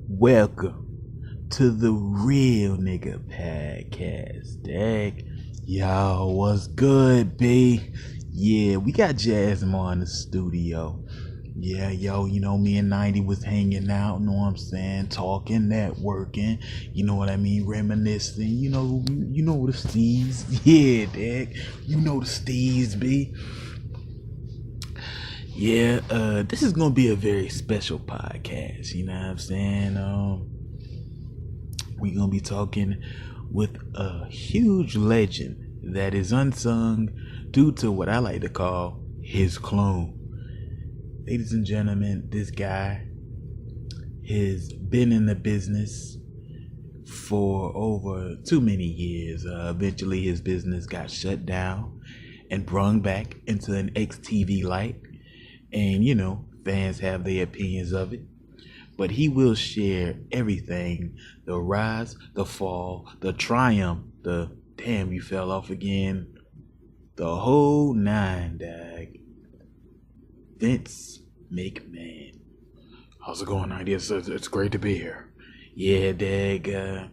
Welcome to the Real Nigga Podcast, dag. Yo, what's good, B? Yeah, we got Jasmine in the studio. Yeah, yo, me and 90 was hanging out, know what I'm saying? Talking, networking, you know what I mean? Reminiscing, you know the steez. Yeah, dag. You know the steez, B. Yeah, this is gonna be a very special podcast, you know what I'm saying? We're gonna be talking with a huge legend that is unsung due to what I like to call his clone. Ladies and gentlemen, this guy has been in the business for over too many years. Eventually, his business got shut down and brung back into an XTV light. And, fans have their opinions of it. But he will share everything: the rise, the fall, the triumph, the damn, you fell off again, the whole nine, dag. Vince McMahon. How's it going, idea? It's great to be here. Yeah, dag.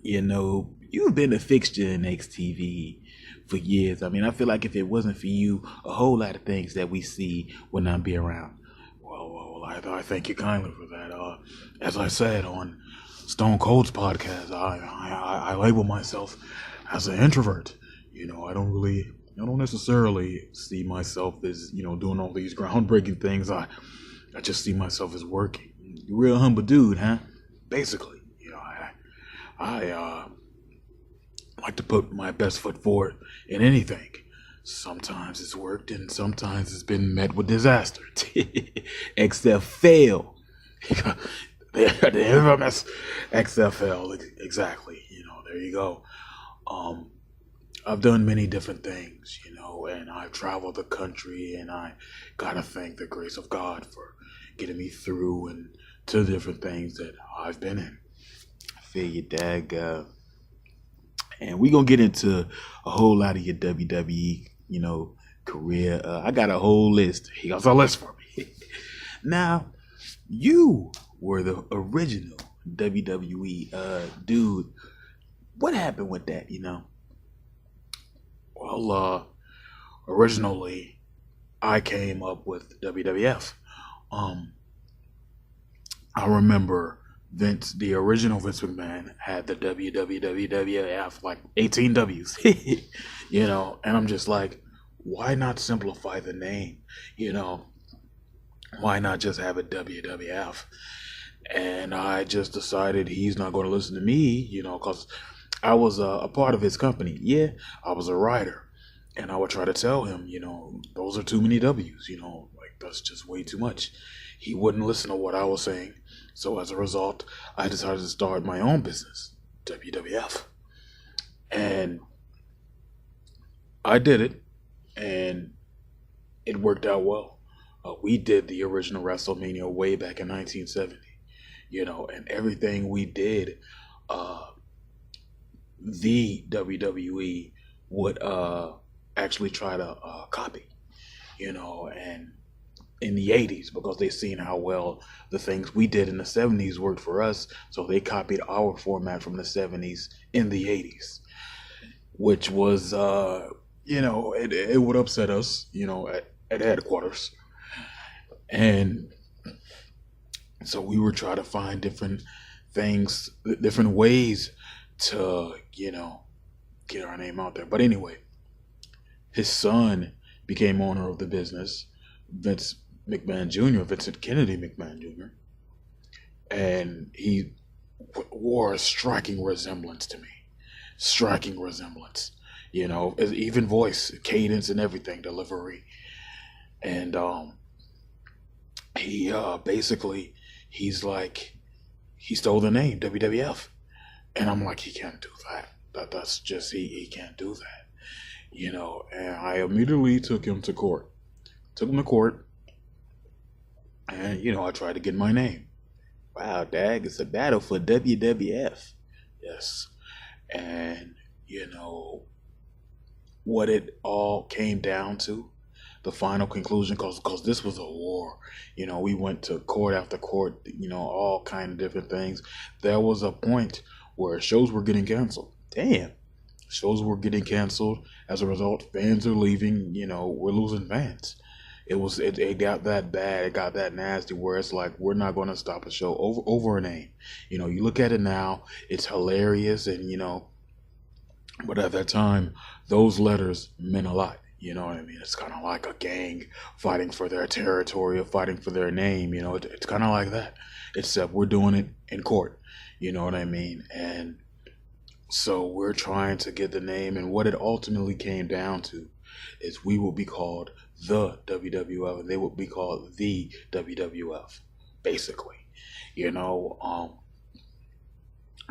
You've been a fixture in XTV for years. I mean, I feel like if it wasn't for you, a whole lot of things that we see would not be around. Well, I thank you kindly for that. As I said on Stone Cold's podcast, I label myself as an introvert. I don't necessarily see myself as, doing all these groundbreaking things. I just see myself as working. Real humble dude, huh? Basically, I like to put my best foot forward in anything. Sometimes it's worked and sometimes it's been met with disaster. Except fail. The infamous XFL. Exactly. There you go. I've done many different things, and I've traveled the country, and I gotta thank the grace of God for getting me through and to different things that I've been in. I feel you, dag. And we're gonna get into a whole lot of your WWE, career. I got a whole list. He got a list for me. Now, you were the original WWE dude. What happened with that, Well, originally, I came up with WWF. I remember the original Vince McMahon had the WWF, like 18 W's, and I'm just like, why not simplify the name? Why not just have it WWF? And I just decided he's not going to listen to me, because I was a part of his company. Yeah, I was a writer. And I would try to tell him, those are too many W's, like that's just way too much. He wouldn't listen to what I was saying. So as a result, I decided to start my own business, WWF. And I did it, and it worked out well. We did the original WrestleMania way back in 1970, and everything we did, the WWE would actually try to copy, and in the 80s, because they seen how well the things we did in the 70s worked for us, so they copied our format from the 70s in the 80s, which was, it would upset us, at headquarters. And so we were trying to find different things, different ways to, get our name out there. But anyway, his son became owner of the business, Vince McMahon Jr., Vincent Kennedy McMahon Jr., and he wore a striking resemblance to me. Striking resemblance, even voice, cadence, and everything, delivery. And he he's like, he stole the name WWF, and I'm like, he can't do that. That's just he can't do that, And I immediately took him to court. And, I tried to get my name. Wow, dag, it's a battle for WWF. Yes. And, what it all came down to, the final conclusion, because this was a war. We went to court after court, all kind of different things. There was a point where shows were getting canceled. Damn. Shows were getting canceled. As a result, fans are leaving. We're losing fans. It got that bad. It got that nasty where it's like, we're not going to stop a show over a name. You look at it now, it's hilarious, and but at that time, those letters meant a lot. You know what I mean? It's kind of like a gang fighting for their territory or fighting for their name. It's kind of like that, except we're doing it in court. You know what I mean? And so we're trying to get the name, and what it ultimately came down to is we will be called the WWF, and they will be called the WWF, basically.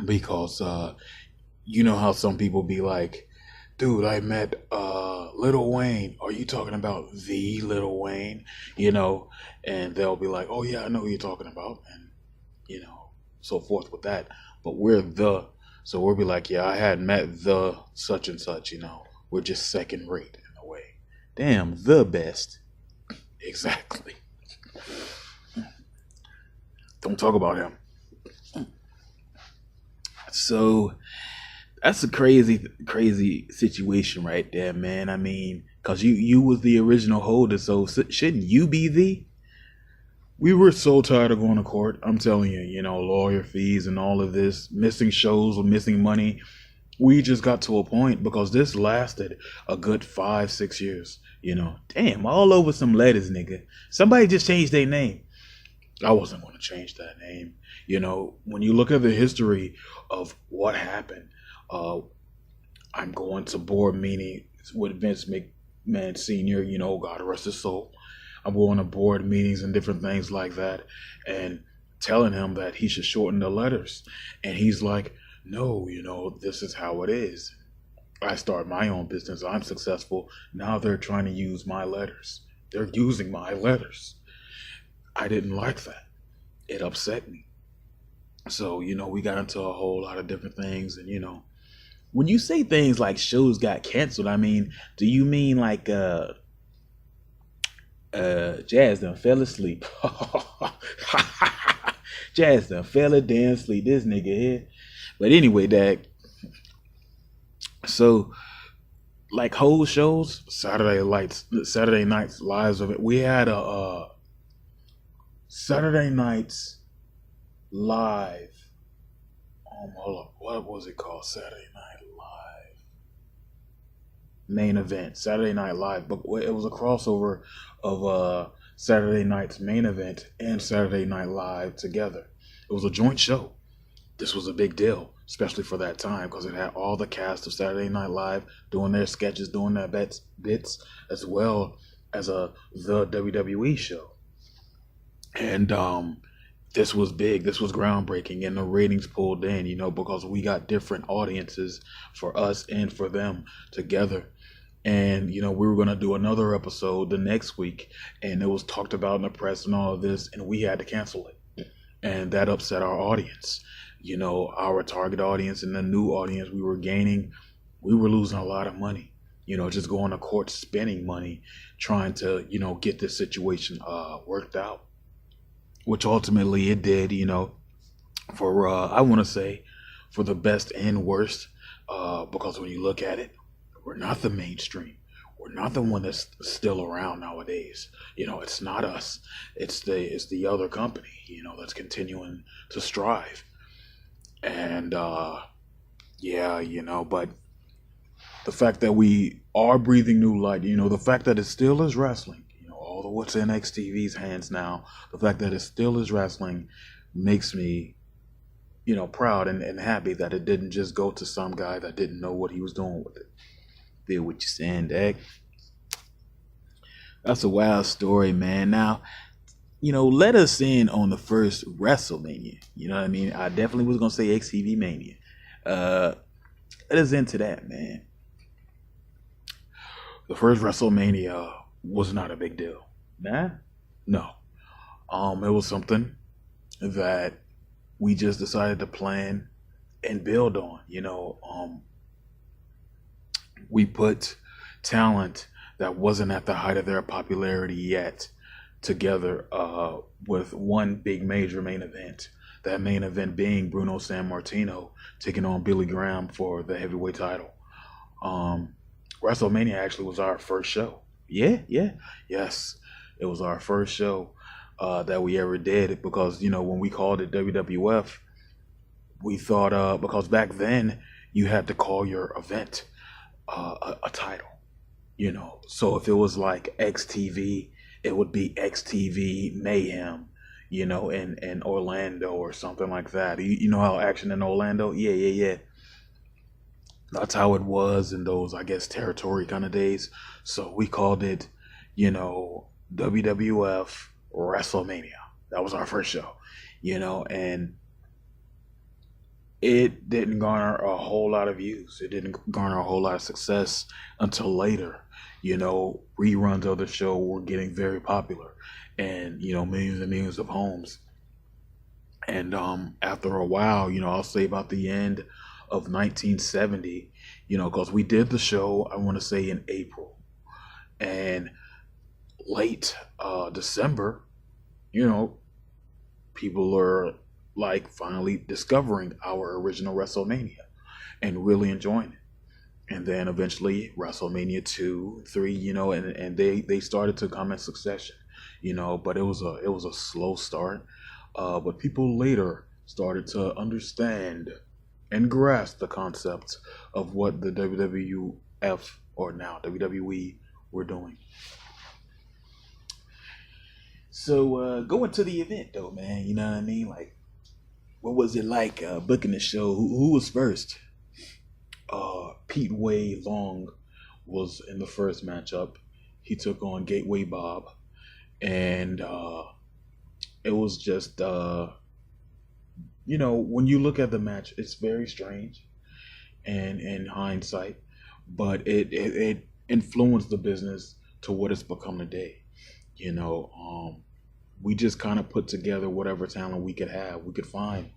Because how some people be like, dude, I met Lil Wayne. Are you talking about the Lil Wayne? And they'll be like, oh yeah, I know who you're talking about, and so forth with that. But we're the, so we'll be like, yeah, I had met the such and such. We're just second rate in a way. Damn, the best. Exactly. Don't talk about him. So that's a crazy situation right there, man. I mean, because you was the original holder, so shouldn't you be the? We were so tired of going to court. I'm telling you, lawyer fees and all of this, missing shows or missing money. We just got to a point, because this lasted a good 5-6 years. Damn, all over some letters, nigga. Somebody just changed their name. I wasn't going to change that name. When you look at the history of what happened, I'm going to board meetings with Vince McMahon Sr., God rest his soul. I'm going to board meetings and different things like that, and telling him that he should shorten the letters. And he's like, no, this is how it is. I start my own business. I'm successful. Now they're trying to use my letters. They're using my letters. I didn't like that. It upset me. So, we got into a whole lot of different things. And, when you say things like shows got canceled, I mean, do you mean like Jazz done fell asleep? Jazz done fell a damn asleep. This nigga here. But anyway, Dag. So, like whole shows, Saturday Nights Lives of it. We had a Saturday Nights Live. Hold up. What was it called? Saturday Night Live. Main event. Saturday Night Live. But it was a crossover of Saturday Night's Main Event and Saturday Night Live together. It was a joint show. This was a big deal, especially for that time, because it had all the cast of Saturday Night Live doing their sketches, doing their bits, as well as the WWE show. And this was big. This was groundbreaking, and the ratings pulled in, because we got different audiences for us and for them together. And, we were going to do another episode the next week, and it was talked about in the press and all of this, and we had to cancel it. And that upset our audience. Our target audience and the new audience we were gaining, we were losing a lot of money, just going to court, spending money, trying to, get this situation worked out, which ultimately it did, for, I want to say, for the best and worst, because when you look at it, we're not the mainstream. We're not the one that's still around nowadays. It's not us. It's the other company, that's continuing to strive. And, but the fact that we are breathing new light, the fact that it still is wrestling, all of what's in XTV's hands now, the fact that it still is wrestling makes me, proud and happy that it didn't just go to some guy that didn't know what he was doing with it. Feel what you're saying, Dag? That's a wild story, man. Now, let us in on the first WrestleMania. You know what I mean? I definitely was going to say XTV Mania. Let us into that, man. The first WrestleMania was not a big deal. Nah? No. It was something that we just decided to plan and build on. We put talent that wasn't at the height of their popularity yet together with one big major main event. That main event being Bruno Sammartino taking on Billy Graham for the heavyweight title. Um, WrestleMania actually was our first show. Yeah, yeah, yes, it was our first show that we ever did because when we called it WWF, we thought because back then you had to call your event a title. So if it was like XTV, it would be XTV Mayhem, in Orlando or something like that. You know how Action in Orlando? Yeah, yeah, yeah. That's how it was in those, I guess, territory kind of days. So we called it, WWF WrestleMania. That was our first show, and it didn't garner a whole lot of views. It didn't garner a whole lot of success until later. Reruns of the show were getting very popular and, millions and millions of homes. And after a while, I'll say about the end of 1970, because we did the show, I want to say in April. And late December, you know, people are like finally discovering our original WrestleMania and really enjoying it. And then eventually WrestleMania 2, 3, and they started to come in succession, but it was a slow start. But people later started to understand and grasp the concept of what the WWF, or now WWE, were doing. So going to the event though, man, you know what I mean? Like, what was it like booking the show? Who was first? Pete Way Long was in the first matchup. He took on Gateway Bob, and it was just when you look at the match, it's very strange, and in hindsight, but it influenced the business to what it's become today. We just kind of put together whatever talent we could find,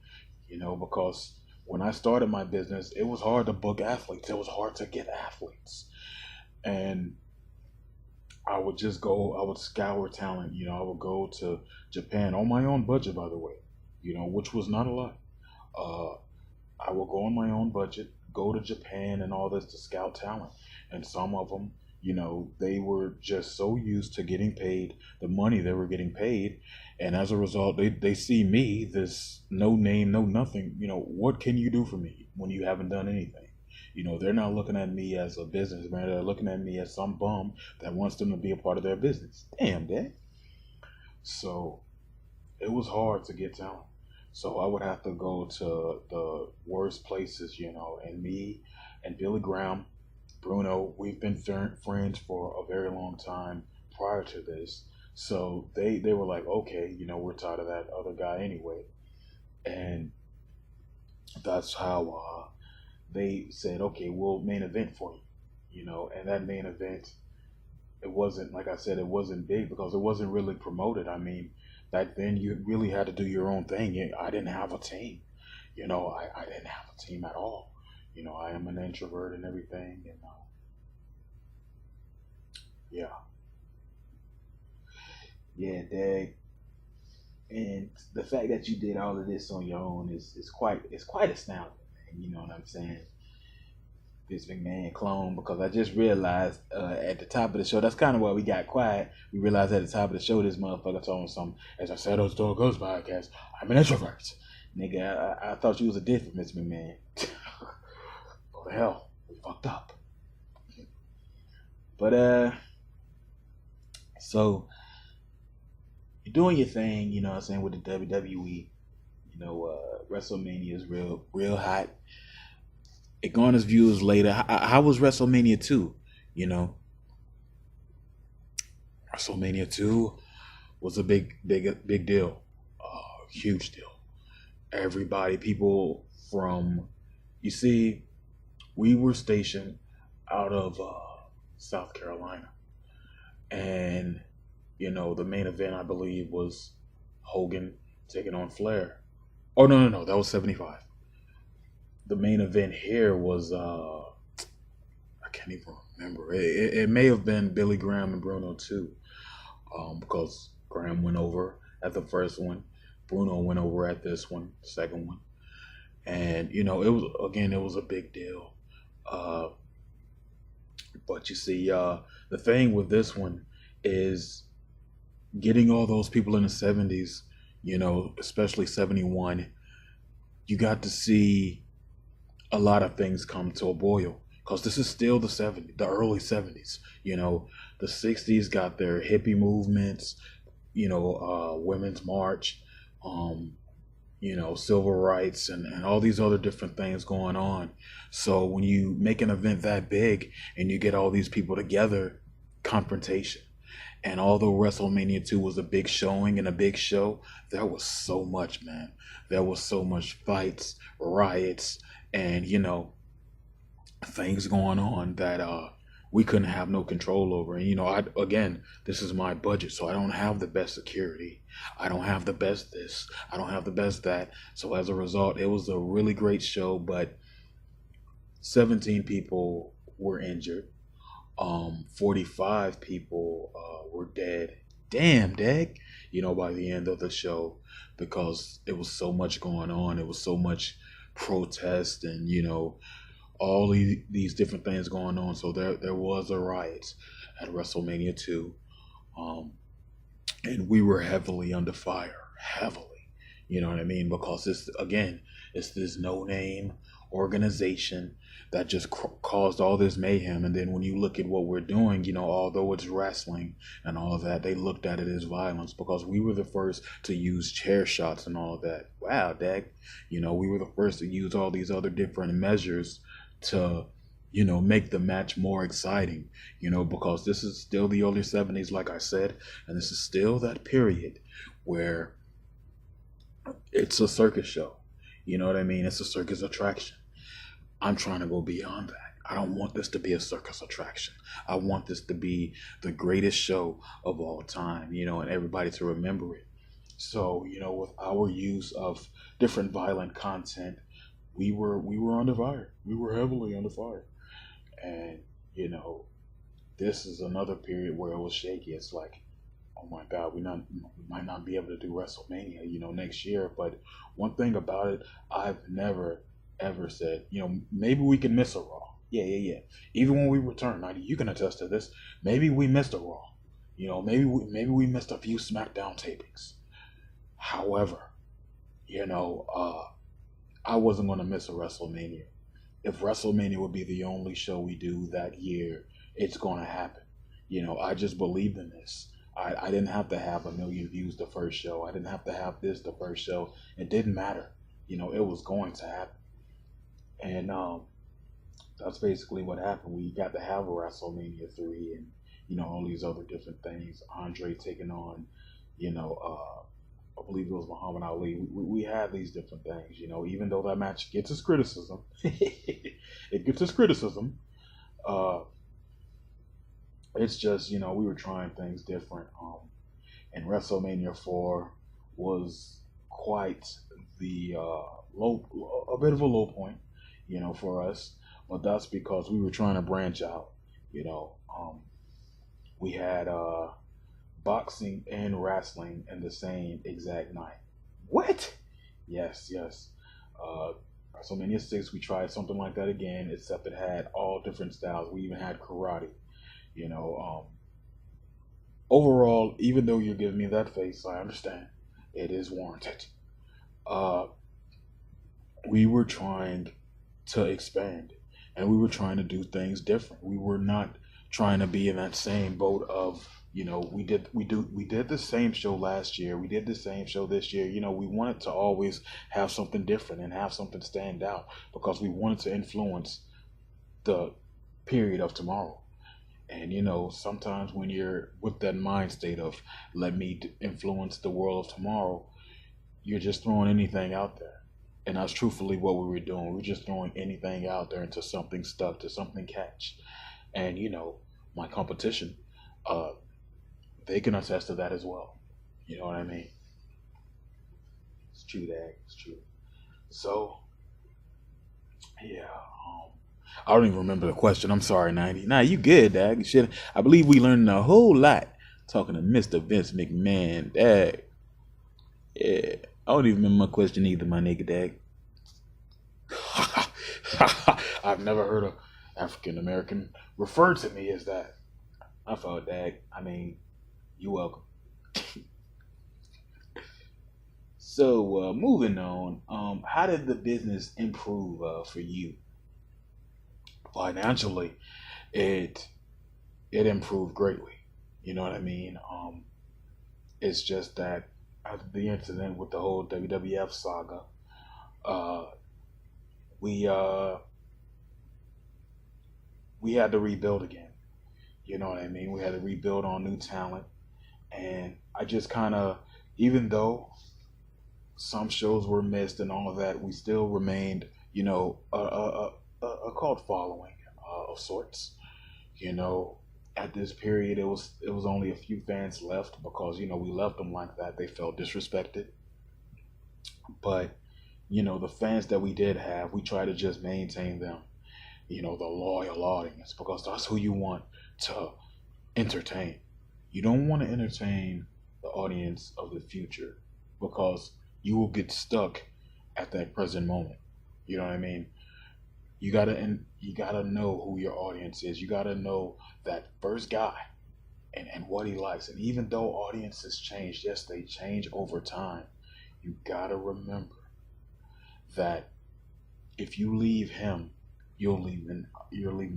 because when I started my business, it was hard to book athletes. It was hard to get athletes. And I would scour talent, I would go to Japan on my own budget, by the way, which was not a lot. Uh, I will go on my own budget, go to Japan and all this to scout talent. And some of them, they were just so used to getting paid the money they were getting paid. And as a result, they see me, this no name, no nothing. What can you do for me when you haven't done anything? They're not looking at me as a businessman. They're looking at me as some bum that wants them to be a part of their business. Damn, Dad. So it was hard to get talent. So I would have to go to the worst places, and me and Billy Graham, Bruno, we've been friends for a very long time prior to this. So they were like, okay, we're tired of that other guy anyway. And that's how they said, okay, we'll main event for you, and that main event, it wasn't, like I said, it wasn't big because it wasn't really promoted. I mean, back then you really had to do your own thing. I didn't have a team, I didn't have a team at all. I am an introvert and everything, and yeah, yeah, Dag. And the fact that you did all of this on your own is quite astounding, man. You know what I'm saying? This McMahon clone, because I just realized at the top of the show, that's kind of why we got quiet. We realized at the top of the show, this motherfucker told me something. As I said on Store Ghost podcast, I'm an introvert. Nigga, I thought you was a different Miss McMahon. Go to hell. We fucked up. But, so you're doing your thing, what I'm saying, with the WWE. WrestleMania is real hot. It garners views later. How was WrestleMania 2? WrestleMania 2 was a big deal. Huge deal. People from, you see, we were stationed out of South Carolina. And, the main event, I believe, was Hogan taking on Flair. Oh, no, that was 75. The main event here was, I I can't even remember. It may have been Billy Graham and Bruno too, because Graham went over at the first one, Bruno went over at this one, second one, and it was a big deal. Uh, but you see, the thing with this one is getting all those people in the '70s, especially '71. You got to see a lot of things come to a boil because this is still the '70s, the early '70s. The '60s got their hippie movements, women's march, um, civil rights, and all these other different things going on. So when you make an event that big and you get all these people together, confrontation. And although WrestleMania 2 was a big showing and a big show, there was so much, man. There was so much fights, riots, and things going on that we couldn't have no control over. And again, this is my budget, so I don't have the best security. I don't have the best this. I don't have the best that. So as a result, it was a really great show, but 17 people were injured. 45 people were dead. Damn, dag. By the end of the show, because it was so much going on. It was so much protest and all these different things going on. So there was a riot at WrestleMania 2, and we were heavily under fire, heavily. You know what I mean? Because it's this no name organization that just caused all this mayhem. And then when you look at what we're doing, although it's wrestling and all of that, they looked at it as violence because we were the first to use chair shots and all of that. Wow, dag. We were the first to use all these other different measures to, make the match more exciting, because this is still the early '70s, like I said, and this is still that period where it's a circus show. You know what I mean? It's a circus attraction. I'm trying to go beyond that. I don't want this to be a circus attraction. I want this to be the greatest show of all time, and everybody to remember it. So, with our use of different violent content, we were under fire. We were heavily under fire. And, this is another period where it was shaky. It's like, oh my God, we might not be able to do WrestleMania, next year. But one thing about it, I've never ever said, maybe we can miss a Raw. Yeah. Even when we return, now you can attest to this. Maybe we missed a Raw. Maybe we missed a few SmackDown tapings. However, I wasn't going to miss a WrestleMania. If WrestleMania would be the only show we do that year, it's going to happen. I just believed in this. I didn't have to have 1 million views the first show. I didn't have to have this the first show. It didn't matter. It was going to happen. And that's basically what happened. We got to have a WrestleMania 3 and, all these other different things. Andre taking on, I believe it was Muhammad Ali. We had these different things, even though that match gets its criticism. It gets its criticism. It's just, we were trying things different. And WrestleMania 4 was quite the a bit of a low point, for us. But that's because we were trying to branch out. We had boxing and wrestling in the same exact night. What? Yes. WrestleMania 6, we tried something like that again, except it had all different styles. We even had karate. Overall, even though you're giving me that face, I understand it is warranted. We were trying to expand, and we were trying to do things different. We were not trying to be in that same boat of, we did the same show last year. We did the same show this year. We wanted to always have something different and have something stand out because we wanted to influence the period of tomorrow. And sometimes when you're with that mind state of let me influence the world of tomorrow, you're just throwing anything out there. And that's truthfully what we were doing. We were just throwing anything out there until something stuck, to something catch. And my competition, they can attest to that as well. You know what I mean? It's true, Dad. It's true. So, yeah. I don't even remember the question. I'm sorry, 90. Nah, you good, Dag. Shit, I believe we learned a whole lot talking to Mr. Vince McMahon. Dag. Yeah. I don't even remember my question either, my nigga, Dag. I've never heard a African American refer to me as that. I thought, Dag. I mean, you're welcome. So, moving on, how did the business improve for you financially? It it improved greatly. You know what I mean? It's just that after the incident with the whole WWF saga, uh, we we had to rebuild again. You know what I mean? We had to rebuild on new talent, and I just kind of, even though some shows were missed and all of that, we still remained, a cult following of sorts. You know, at this period, it was only a few fans left because we left them like that. They felt disrespected, but the fans that we did have, we try to just maintain them. The loyal audience, because that's who you want to entertain. You don't want to entertain the audience of the future because you will get stuck at that present moment. You know what I mean? You gotta know who your audience is. You gotta know that first guy and what he likes. And even though audiences change, yes, they change over time. You gotta remember that if you leave him, you're leaving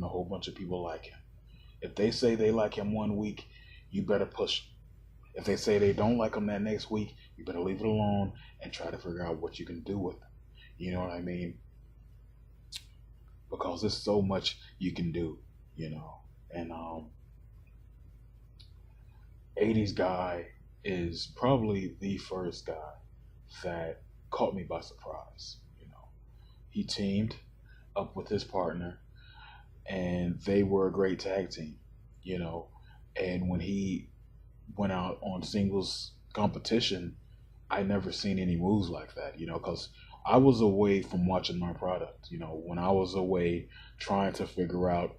a whole bunch of people like him. If they say they like him one week, you better push. If they say they don't like him that next week, you better leave it alone and try to figure out what you can do with him. You know what I mean? Because there's so much you can do, you know. And 80s guy is probably the first guy that caught me by surprise. He teamed up with his partner, and they were a great tag team. You know, and when he went out on singles competition, I never seen any moves like that. Because I was away from watching my product. When I was away trying to figure out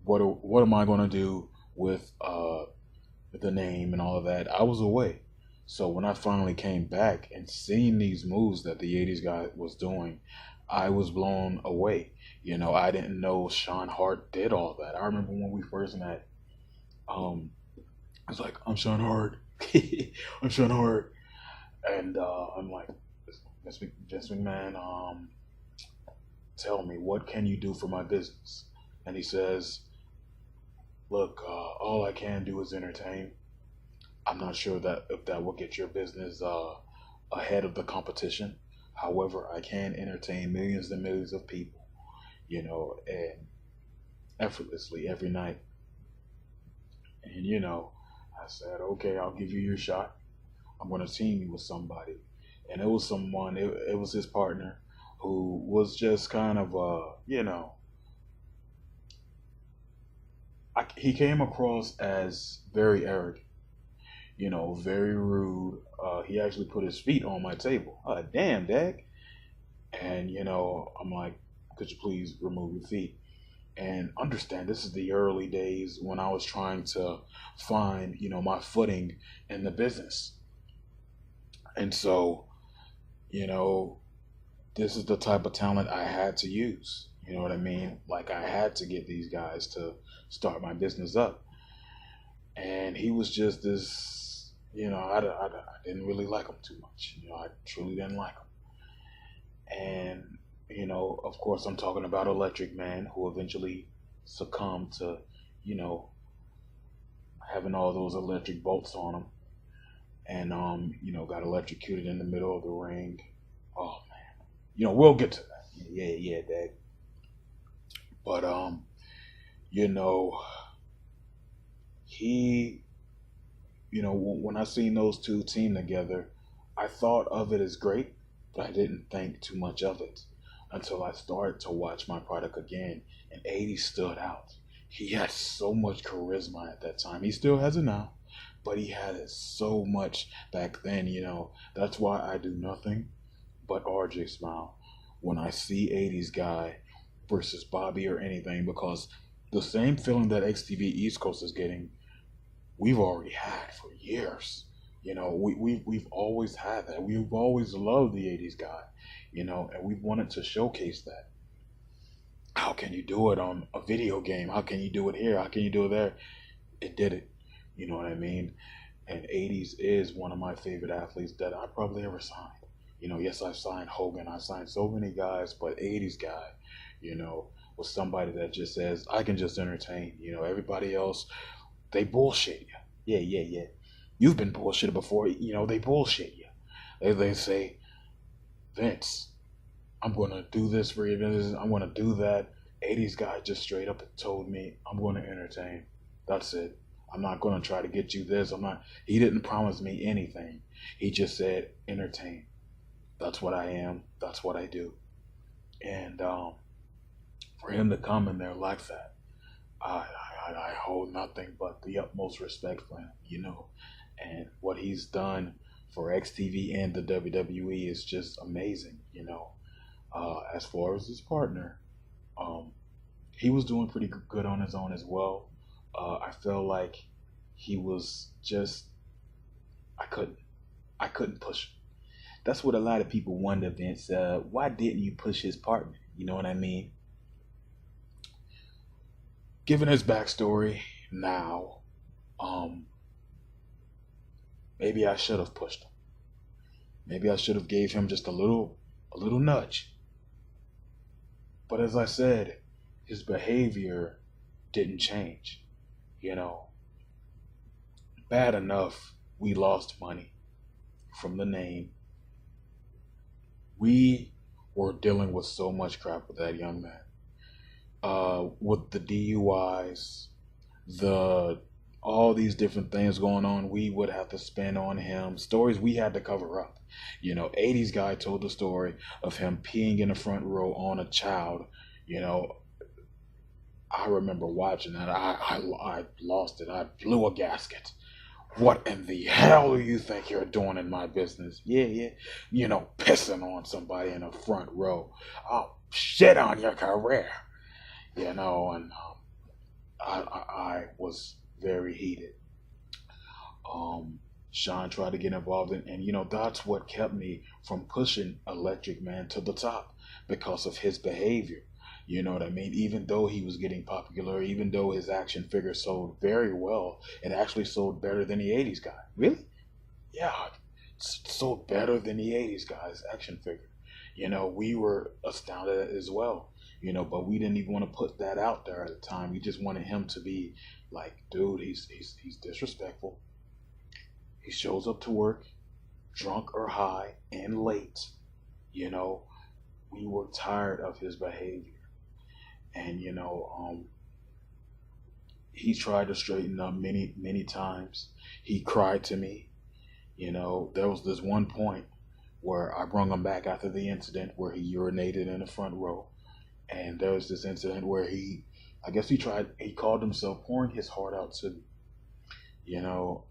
what am I going to do with the name and all of that, I was away. So when I finally came back and seen these moves that the 80s guy was doing, I was blown away. I didn't know Sean Hart did all that. I remember when we first met, I was like, I'm Sean Hart. I'm Sean Hart. And I'm like, Vince McMahon, tell me, what can you do for my business? And he says, look, all I can do is entertain. I'm not sure that if that will get your business ahead of the competition. However, I can entertain millions and millions of people, and effortlessly every night. And, I said, okay, I'll give you your shot. I'm going to team you with somebody. And it was someone, it was his partner who was just kind of, he came across as very arrogant, very rude. He actually put his feet on my table. Damn, Dag. And, I'm like, could you please remove your feet? And understand, this is the early days when I was trying to find, my footing in the business. And so, you know, this is the type of talent I had to use. You know what I mean? Like, I had to get these guys to start my business up. And he was just this, I didn't really like him too much. I truly didn't like him. And, of course, I'm talking about Electric Man, who eventually succumbed to, you know, having all those electric bolts on him. And, got electrocuted in the middle of the ring. Oh, man. We'll get to that. Yeah, Dad. But, you know, he, when I seen those two team together, I thought of it as great, but I didn't think too much of it until I started to watch my product again, and 80 stood out. He had so much charisma at that time. He still has it now, but he had it so much back then, That's why I do nothing but RJ smile when I see 80's guy versus Bobby or anything, because the same feeling that XTV East Coast is getting, we've already had for years. We've always had that. We've always loved the '80s guy, and we wanted to showcase that. How can you do it on a video game? How can you do it here? How can you do it there? It did it. You know what I mean? And '80s is one of my favorite athletes that I probably ever signed. Yes, I've signed Hogan. I've signed so many guys, but '80s guy, you know, was somebody that just says, I can just entertain. Everybody else, they bullshit you. Yeah, yeah, yeah. You've been bullshitted before. They bullshit you. They say, Vince, I'm going to do this for you. I'm going to do that. '80s guy just straight up told me, I'm going to entertain. That's it. I'm not going to try to get you this. He didn't promise me anything. He just said, entertain. That's what I am. That's what I do. And for him to come in there like that, I hold nothing but the utmost respect for him. And what he's done for XTV and the WWE is just amazing. As far as his partner, he was doing pretty good on his own as well. I felt like he was just, I couldn't push him. That's what a lot of people wonder, Vince. Why didn't you push his partner? You know what I mean? Given his backstory now, maybe I should have pushed him. Maybe I should have gave him just a little nudge. But as I said, his behavior didn't change. Bad enough we lost money from the name. We were dealing with so much crap with that young man. With the DUIs, all these different things going on, we would have to spend on him. Stories we had to cover up. '80s guy told the story of him peeing in the front row on a child. I remember watching that. I lost it. I blew a gasket. What in the hell do you think you're doing in my business? Yeah. Pissing on somebody in the front row. I'll shit on your career. And I was very heated. Sean tried to get involved and that's what kept me from pushing Electric Man to the top, because of his behavior. You know what I mean? Even though he was getting popular, even though his action figure sold very well, it actually sold better than the '80s guy. Really? Yeah, it sold better than the '80s guy's action figure. We were astounded as well. But we didn't even want to put that out there at the time. We just wanted him to be like, dude, he's disrespectful. He shows up to work drunk or high and late. We were tired of his behavior. And he tried to straighten up many times. He cried to me. There was this one point where I brung him back after the incident where he urinated in the front row. And there was this incident where he called himself pouring his heart out to me.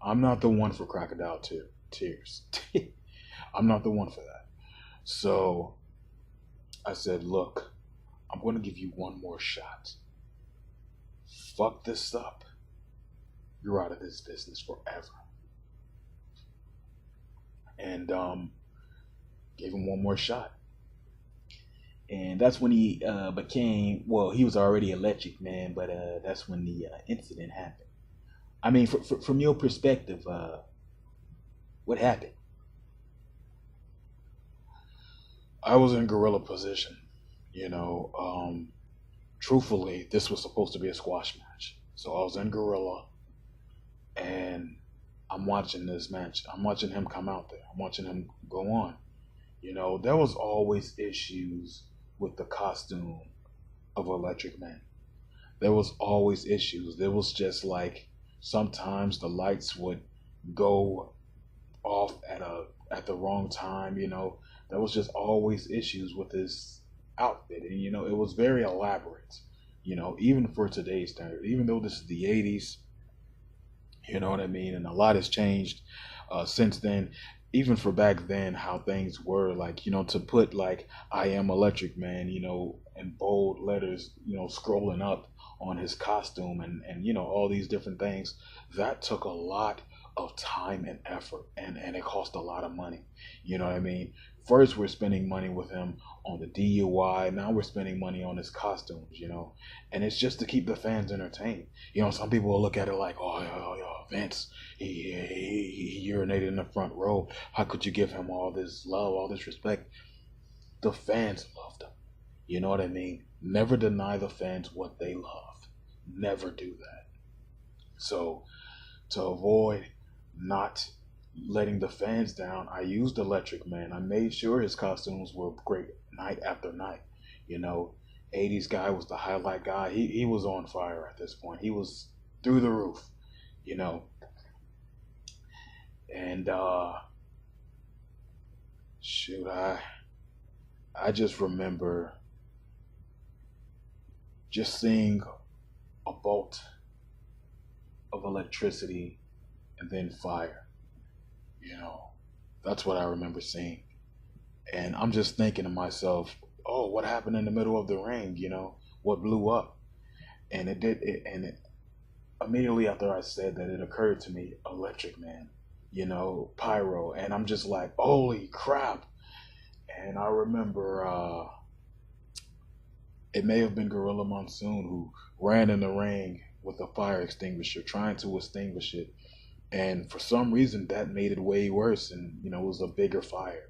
I'm not the one for crocodile tears. I'm not the one for that. So I said, look, I'm going to give you one more shot. Fuck this up. You're out of this business forever. And gave him one more shot. And that's when he became, well, he was already Electric Man, but that's when the incident happened. I mean, from your perspective, what happened? I was in gorilla position. Truthfully, this was supposed to be a squash match. So I was in gorilla, and I'm watching this match. I'm watching him come out there. I'm watching him go on. There was always issues with the costume of Electric Man. There was always issues. There was just like, sometimes the lights would go off at the wrong time. There was just always issues with his outfit, and it was very elaborate. Even for today's standard, even though this is the '80s, you know what I mean, and a lot has changed since then. even for back then, how things were, like, to put like "I am Electric Man," in bold letters, scrolling up on his costume, and all these different things, that took a lot of time and effort, and it cost a lot of money. You know what I mean? First, we're spending money with him on the DUI. Now we're spending money on his costumes, and it's just to keep the fans entertained. Some people will look at it like, oh, Vince, he urinated in the front row. How could you give him all this love, all this respect? The fans loved him. You know what I mean? Never deny the fans what they love. Never do that. So, to avoid not letting the fans down, I used Electric Man. I made sure his costumes were great night after night. You know, 80s guy was the highlight guy. He was on fire at this point. He was through the roof, you know. And shoot, I just remember just seeing a bolt of electricity and then fire. That's what I remember seeing. And I'm just thinking to myself, oh, what happened in the middle of the ring? What blew up? And it immediately after I said that, it occurred to me, Electric Man, pyro. And I'm just like, holy crap. And I remember it may have been Gorilla Monsoon who ran in the ring with a fire extinguisher, trying to extinguish it. And for some reason, that made it way worse. And, it was a bigger fire,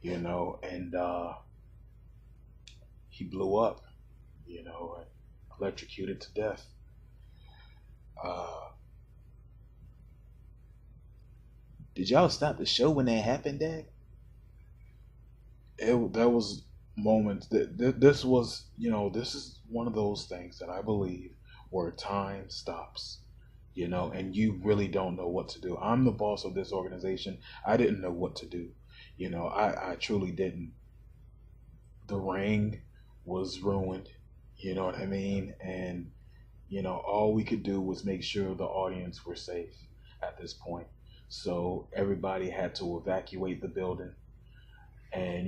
and he blew up, electrocuted to death. Did y'all stop the show when that happened, Dad? There was moments that this was, this is one of those things that I believe where time stops. And you really don't know what to do. I'm the boss of this organization. I didn't know what to do. I truly didn't. The ring was ruined. You know what I mean? And, all we could do was make sure the audience were safe at this point. So everybody had to evacuate the building. And,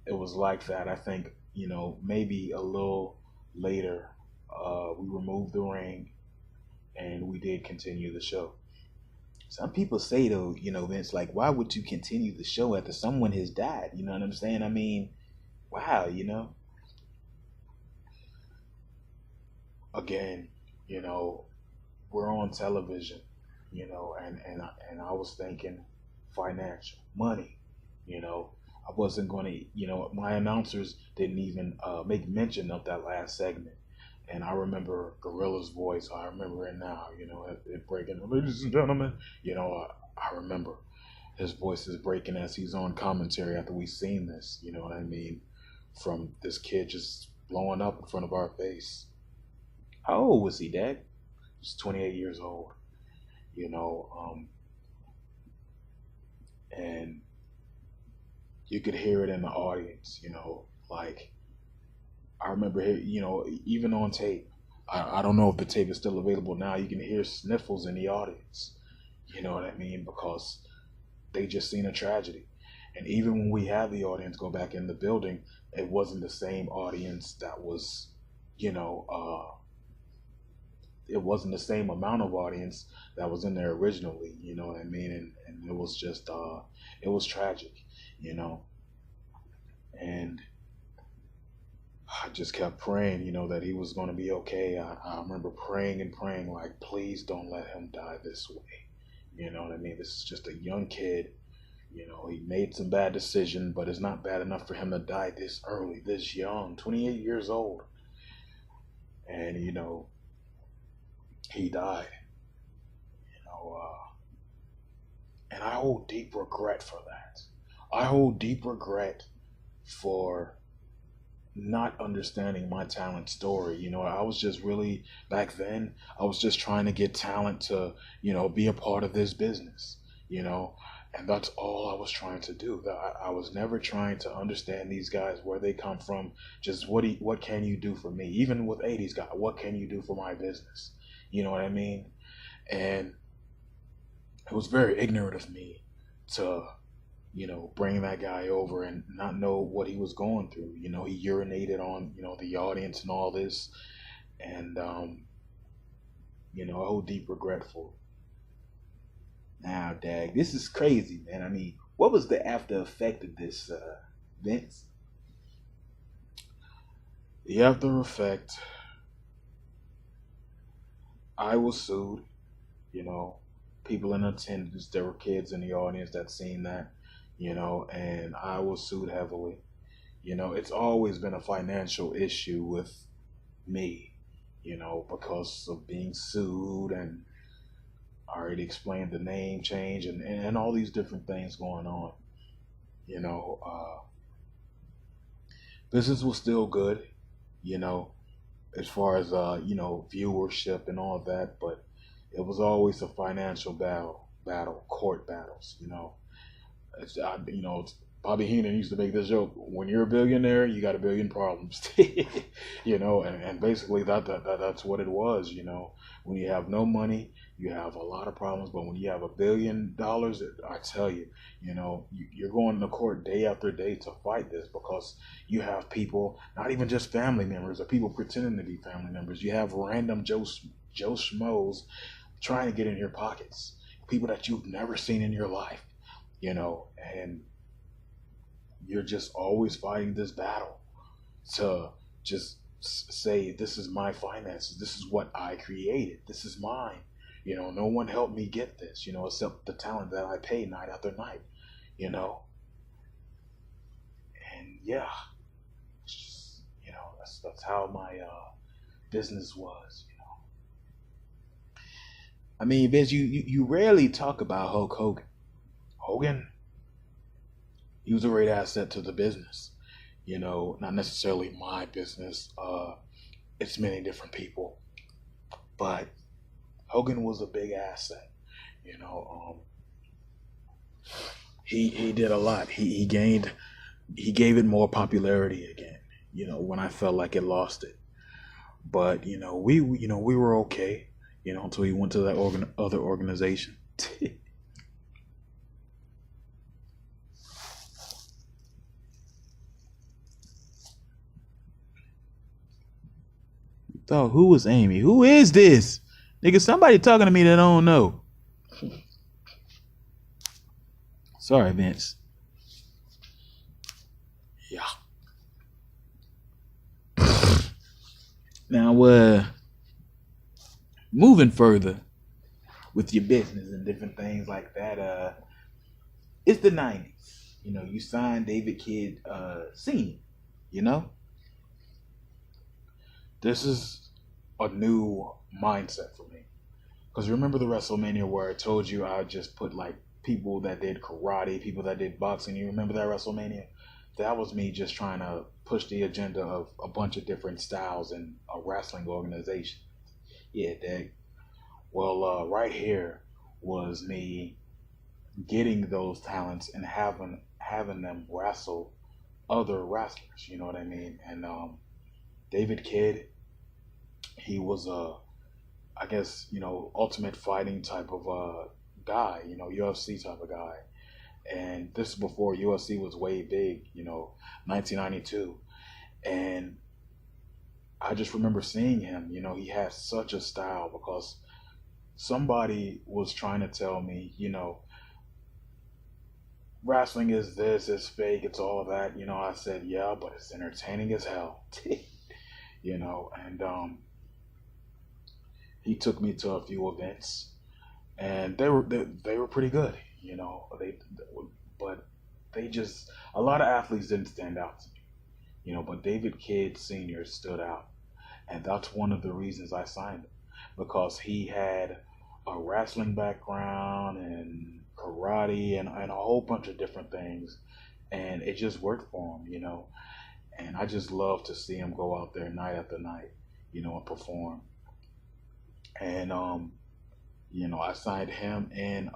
it was like that. I think, maybe a little later, we removed the ring. And we did continue the show. Some people say, though, Vince, like, why would you continue the show after someone has died? You know what I'm saying? I mean, wow, Again, we're on television, and I was thinking financial, money, I wasn't going to, my announcers didn't even make mention of that last segment. And I remember Gorilla's voice. I remember it now, it breaking, ladies and gentlemen. I remember his voice is breaking as he's on commentary after we've seen this, you know what I mean? From this kid just blowing up in front of our face. How old was he, Dad? He was 28 years old, and you could hear it in the audience, like, I remember, even on tape, I don't know if the tape is still available now, you can hear sniffles in the audience. You know what I mean? Because they just seen a tragedy. And even when we had the audience go back in the building, it wasn't the same audience that was, it wasn't the same amount of audience that was in there originally, you know what I mean? And it was just, it was tragic, and I just kept praying, that he was going to be okay. I remember praying and praying, like, please don't let him die this way. You know what I mean? This is just a young kid. He made some bad decision, but it's not bad enough for him to die this early, this young, 28 years old. And, he died. And I hold deep regret for that. I hold deep regret for not understanding my talent story. I was just really, back then, I was just trying to get talent to, be a part of this business, and that's all I was trying to do. I was never trying to understand these guys, where they come from, just what can you do for me? Even with 80s guy, what can you do for my business? You know what I mean? And it was very ignorant of me to bring that guy over and not know what he was going through. He urinated on, the audience and all this. And, a whole deep regretful. Now, Dag, this is crazy, man. I mean, what was the after effect of this, Vince? The after effect, I was sued. You know, people in attendance, there were kids in the audience that seen that, and I was sued heavily. It's always been a financial issue with me, because of being sued, and I already explained the name change and all these different things going on. You know, business was still good, you know, as far as viewership and all that, but it was always a financial battle, court battles. It's Bobby Heenan used to make this joke: when you're a billionaire, you got a billion problems. And basically that's what it was. When you have no money, you have a lot of problems. But when you have $1 billion, I tell you, you're going to court day after day to fight this, because you have people, not even just family members or people pretending to be family members. You have random Joe Schmoes trying to get in your pockets, people that you've never seen in your life, and you're just always fighting this battle to just say, this is my finances, this is what I created, this is mine. No one helped me get this, except the talent that I pay night after night, you know. And yeah, it's just, that's how my business was. I mean, Vince, you rarely talk about Hulk Hogan. Hogan, he was a great asset to the business. Not necessarily my business. It's many different people, but Hogan was a big asset. He did a lot. He gave it more popularity again. When I felt like it lost it. But we were okay. Until he went to that other organization. So who was Amy? Who is this? Nigga, somebody talking to me that I don't know. Sorry, Vince. Yeah. Now, moving further with your business and different things like that, it's the 90s. You signed David Kidd Sr., you know? This is a new mindset for me. Because remember the WrestleMania where I told you I just put like people that did karate, people that did boxing. You remember that WrestleMania? That was me just trying to push the agenda of a bunch of different styles in a wrestling organization. Yeah, Dag. Well, right here was me getting those talents and having them wrestle other wrestlers. You know what I mean? And David Kidd, he was I guess ultimate fighting type of guy. UFC type of guy. And this is before UFC was way big. 1992, and I just remember seeing him. He had such a style, because somebody was trying to tell me, wrestling is this, it's fake, it's all of that. I said, yeah, but it's entertaining as hell. And he took me to a few events, and they were pretty good. But they just, a lot of athletes didn't stand out to me. But David Kidd Sr. stood out, and that's one of the reasons I signed him, because he had a wrestling background and karate and a whole bunch of different things, and it just worked for him. And I just love to see him go out there night after night, and perform. And I signed him in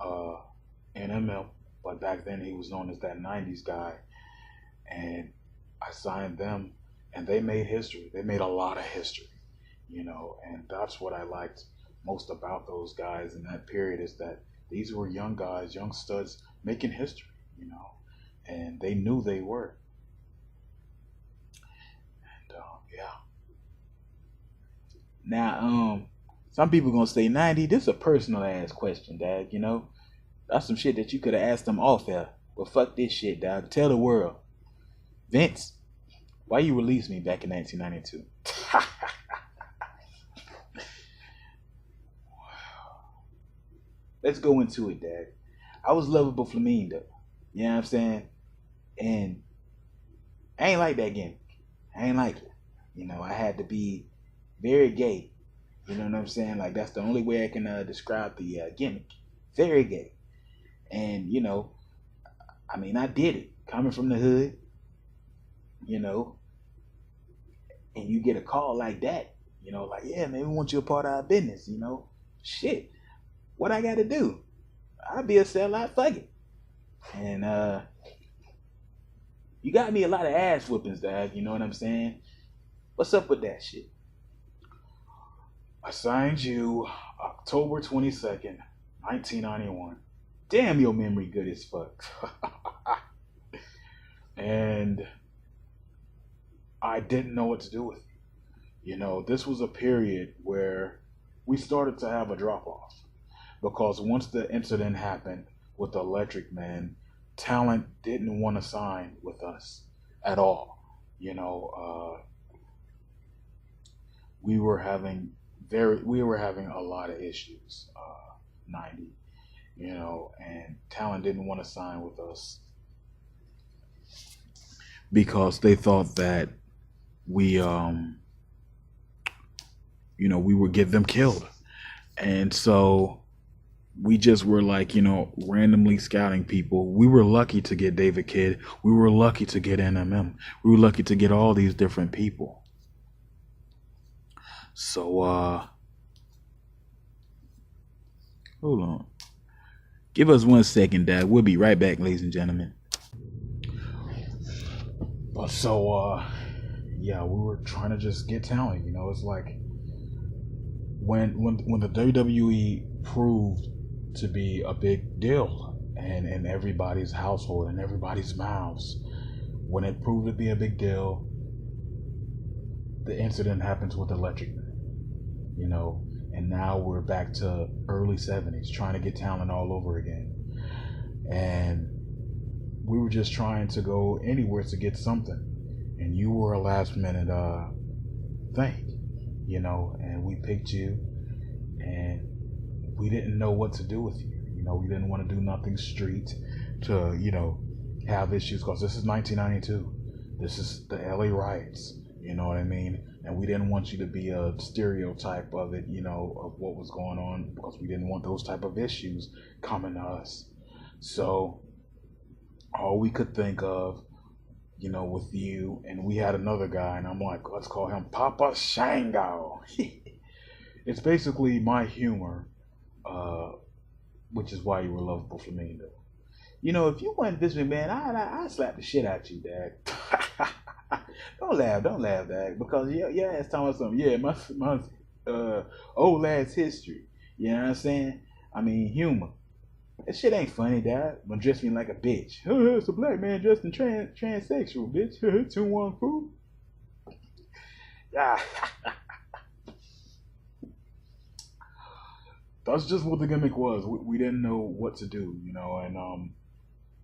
NML, but back then he was known as that 90s guy, and I signed them, and they made history. They made a lot of history, and that's what I liked most about those guys in that period, is that these were young guys, young studs making history, and they knew they were. And yeah. Now, some people gonna say, 90. This is a personal ass question, dad. You know, that's some shit that you could have asked them off air. But fuck this shit, dog. Tell the world, Vince, why you released me back in 1992? Let's go into it, dad. I was lovable Flamingo. You know what I'm saying? And I ain't like that gimmick. I ain't like it. You know, I had to be very gay. You know what I'm saying? Like, that's the only way I can describe the gimmick. Very gay. And, you know, I mean, I did it. Coming from the hood, you know, and you get a call like that, you know, like, yeah, man, we want you a part of our business, you know. Shit. What I got to do? I'll be a sellout. Fuck it. And you got me a lot of ass whoopings, dad. You know what I'm saying? What's up with that shit? I signed you October 22nd, 1991. Damn, your memory good as fuck. And I didn't know what to do with you. You know, this was a period where we started to have a drop off. Because once the incident happened with the Electric Man, talent didn't want to sign with us at all. You know, we were having a lot of issues. 90, you know, and talent didn't want to sign with us because they thought that we, you know, we would get them killed, and so we just were like, you know, randomly scouting people. We were lucky to get David Kidd. We were lucky to get NMM. We were lucky to get all these different people. So, hold on. Give us 1 second, Dad. We'll be right back, ladies and gentlemen. But so, yeah, we were trying to just get talent. You know, it's like when the WWE proved to be a big deal and in everybody's household and everybody's mouths, when it proved to be a big deal, the incident happens with Electric Man, you know, and now we're back to early 70s trying to get talent all over again. And we were just trying to go anywhere to get something, and you were a last minute thing, you know, and we picked you, and we didn't know what to do with you. You know, we didn't want to do nothing street to, you know, have issues, because this is 1992. This is the LA riots, you know what I mean? And we didn't want you to be a stereotype of it, you know, of what was going on, because we didn't want those type of issues coming to us. So all we could think of, you know, with you, and we had another guy, and I'm like, let's call him Papa Shango. It's basically my humor, which is why you were lovable Flamingo. You know, if you wasn't Vince McMahon, I'd slap the shit out you, Dad. Don't laugh, Dad, because your ass talking about something. Yeah, my old ass history. You know what I'm saying? I mean, humor. That shit ain't funny, Dad. When dress me like a bitch. It's a black man dressed in transsexual, bitch. 2-1 fool. Yeah. That's just what the gimmick was. We didn't know what to do, you know, and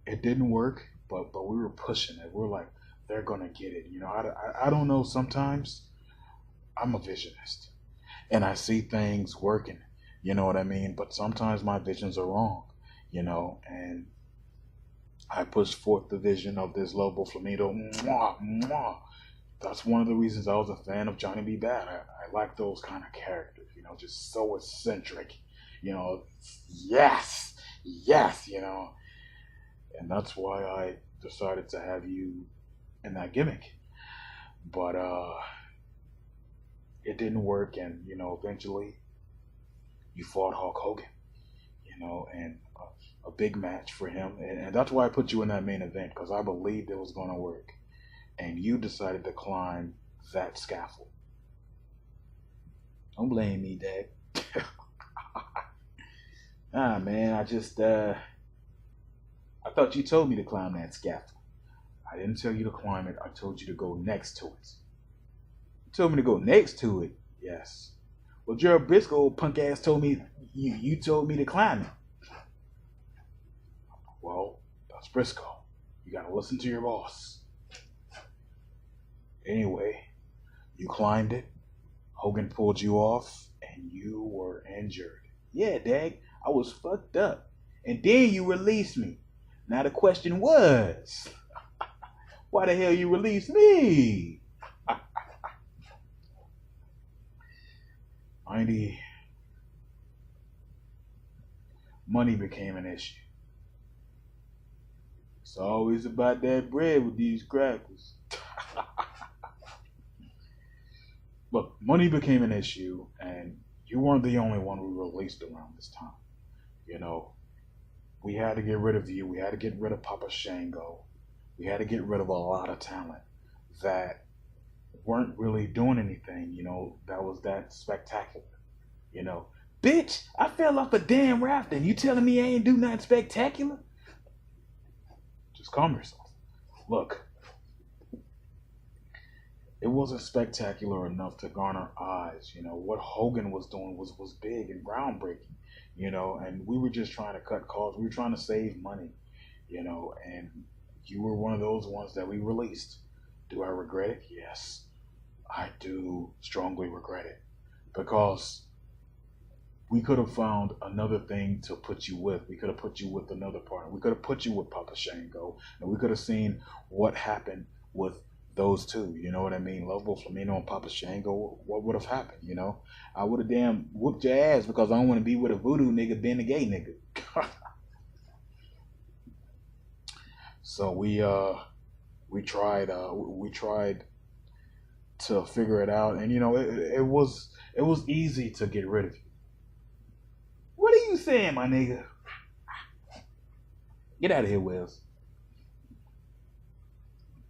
it didn't work, but we were pushing it. We're like, they're gonna get it, you know. I don't know. Sometimes I'm a visionist, and I see things working, you know what I mean. But sometimes my visions are wrong, you know, and I pushed forth the vision of this lovable Flamingo. Mwah, mwah. That's one of the reasons I was a fan of Johnny B. Bad. I like those kind of characters, you know, just so eccentric. You know, yes, you know. And that's why I decided to have you in that gimmick. But it didn't work, and, you know, eventually you fought Hulk Hogan, you know, and a big match for him. And that's why I put you in that main event, because I believed it was going to work. And you decided to climb that scaffold. Don't blame me, Dad. Man, I thought you told me to climb that scaffold. I didn't tell you to climb it. I told you to go next to it. You told me to go next to it. Yes. Well, Gerald Briscoe, punk ass, told me you told me to climb it. Well, that's Briscoe. You gotta listen to your boss. Anyway, you climbed it. Hogan pulled you off, and you were injured. Yeah, Dag, I was fucked up. And then you released me. Now the question was, why the hell you released me? 90, money became an issue. It's always about that bread with these crackers. Look, money became an issue, and you weren't the only one we released around this time. You know, we had to get rid of you. We had to get rid of Papa Shango. We had to get rid of a lot of talent that weren't really doing anything, that was that spectacular. You know, bitch, I fell off a damn raft and you telling me I ain't do nothing spectacular? Just calm yourself. Look, it wasn't spectacular enough to garner eyes. What Hogan was doing was big and groundbreaking, and we were just trying to cut costs. We were trying to save money, and you were one of those ones that we released. Do I regret it? Yes, I do strongly regret it, because we could have found another thing to put you with. We could have put you with another partner. We could have put you with Papa Shango, and we could have seen what happened with those two. You know what I mean? Lovable Flamino and Papa Shango. What would have happened? I would have damn whooped your ass because I don't want to be with a voodoo nigga being a gay nigga. So we tried to figure it out, and it was easy to get rid of you. What are you saying, my nigga? Get out of here, Wells.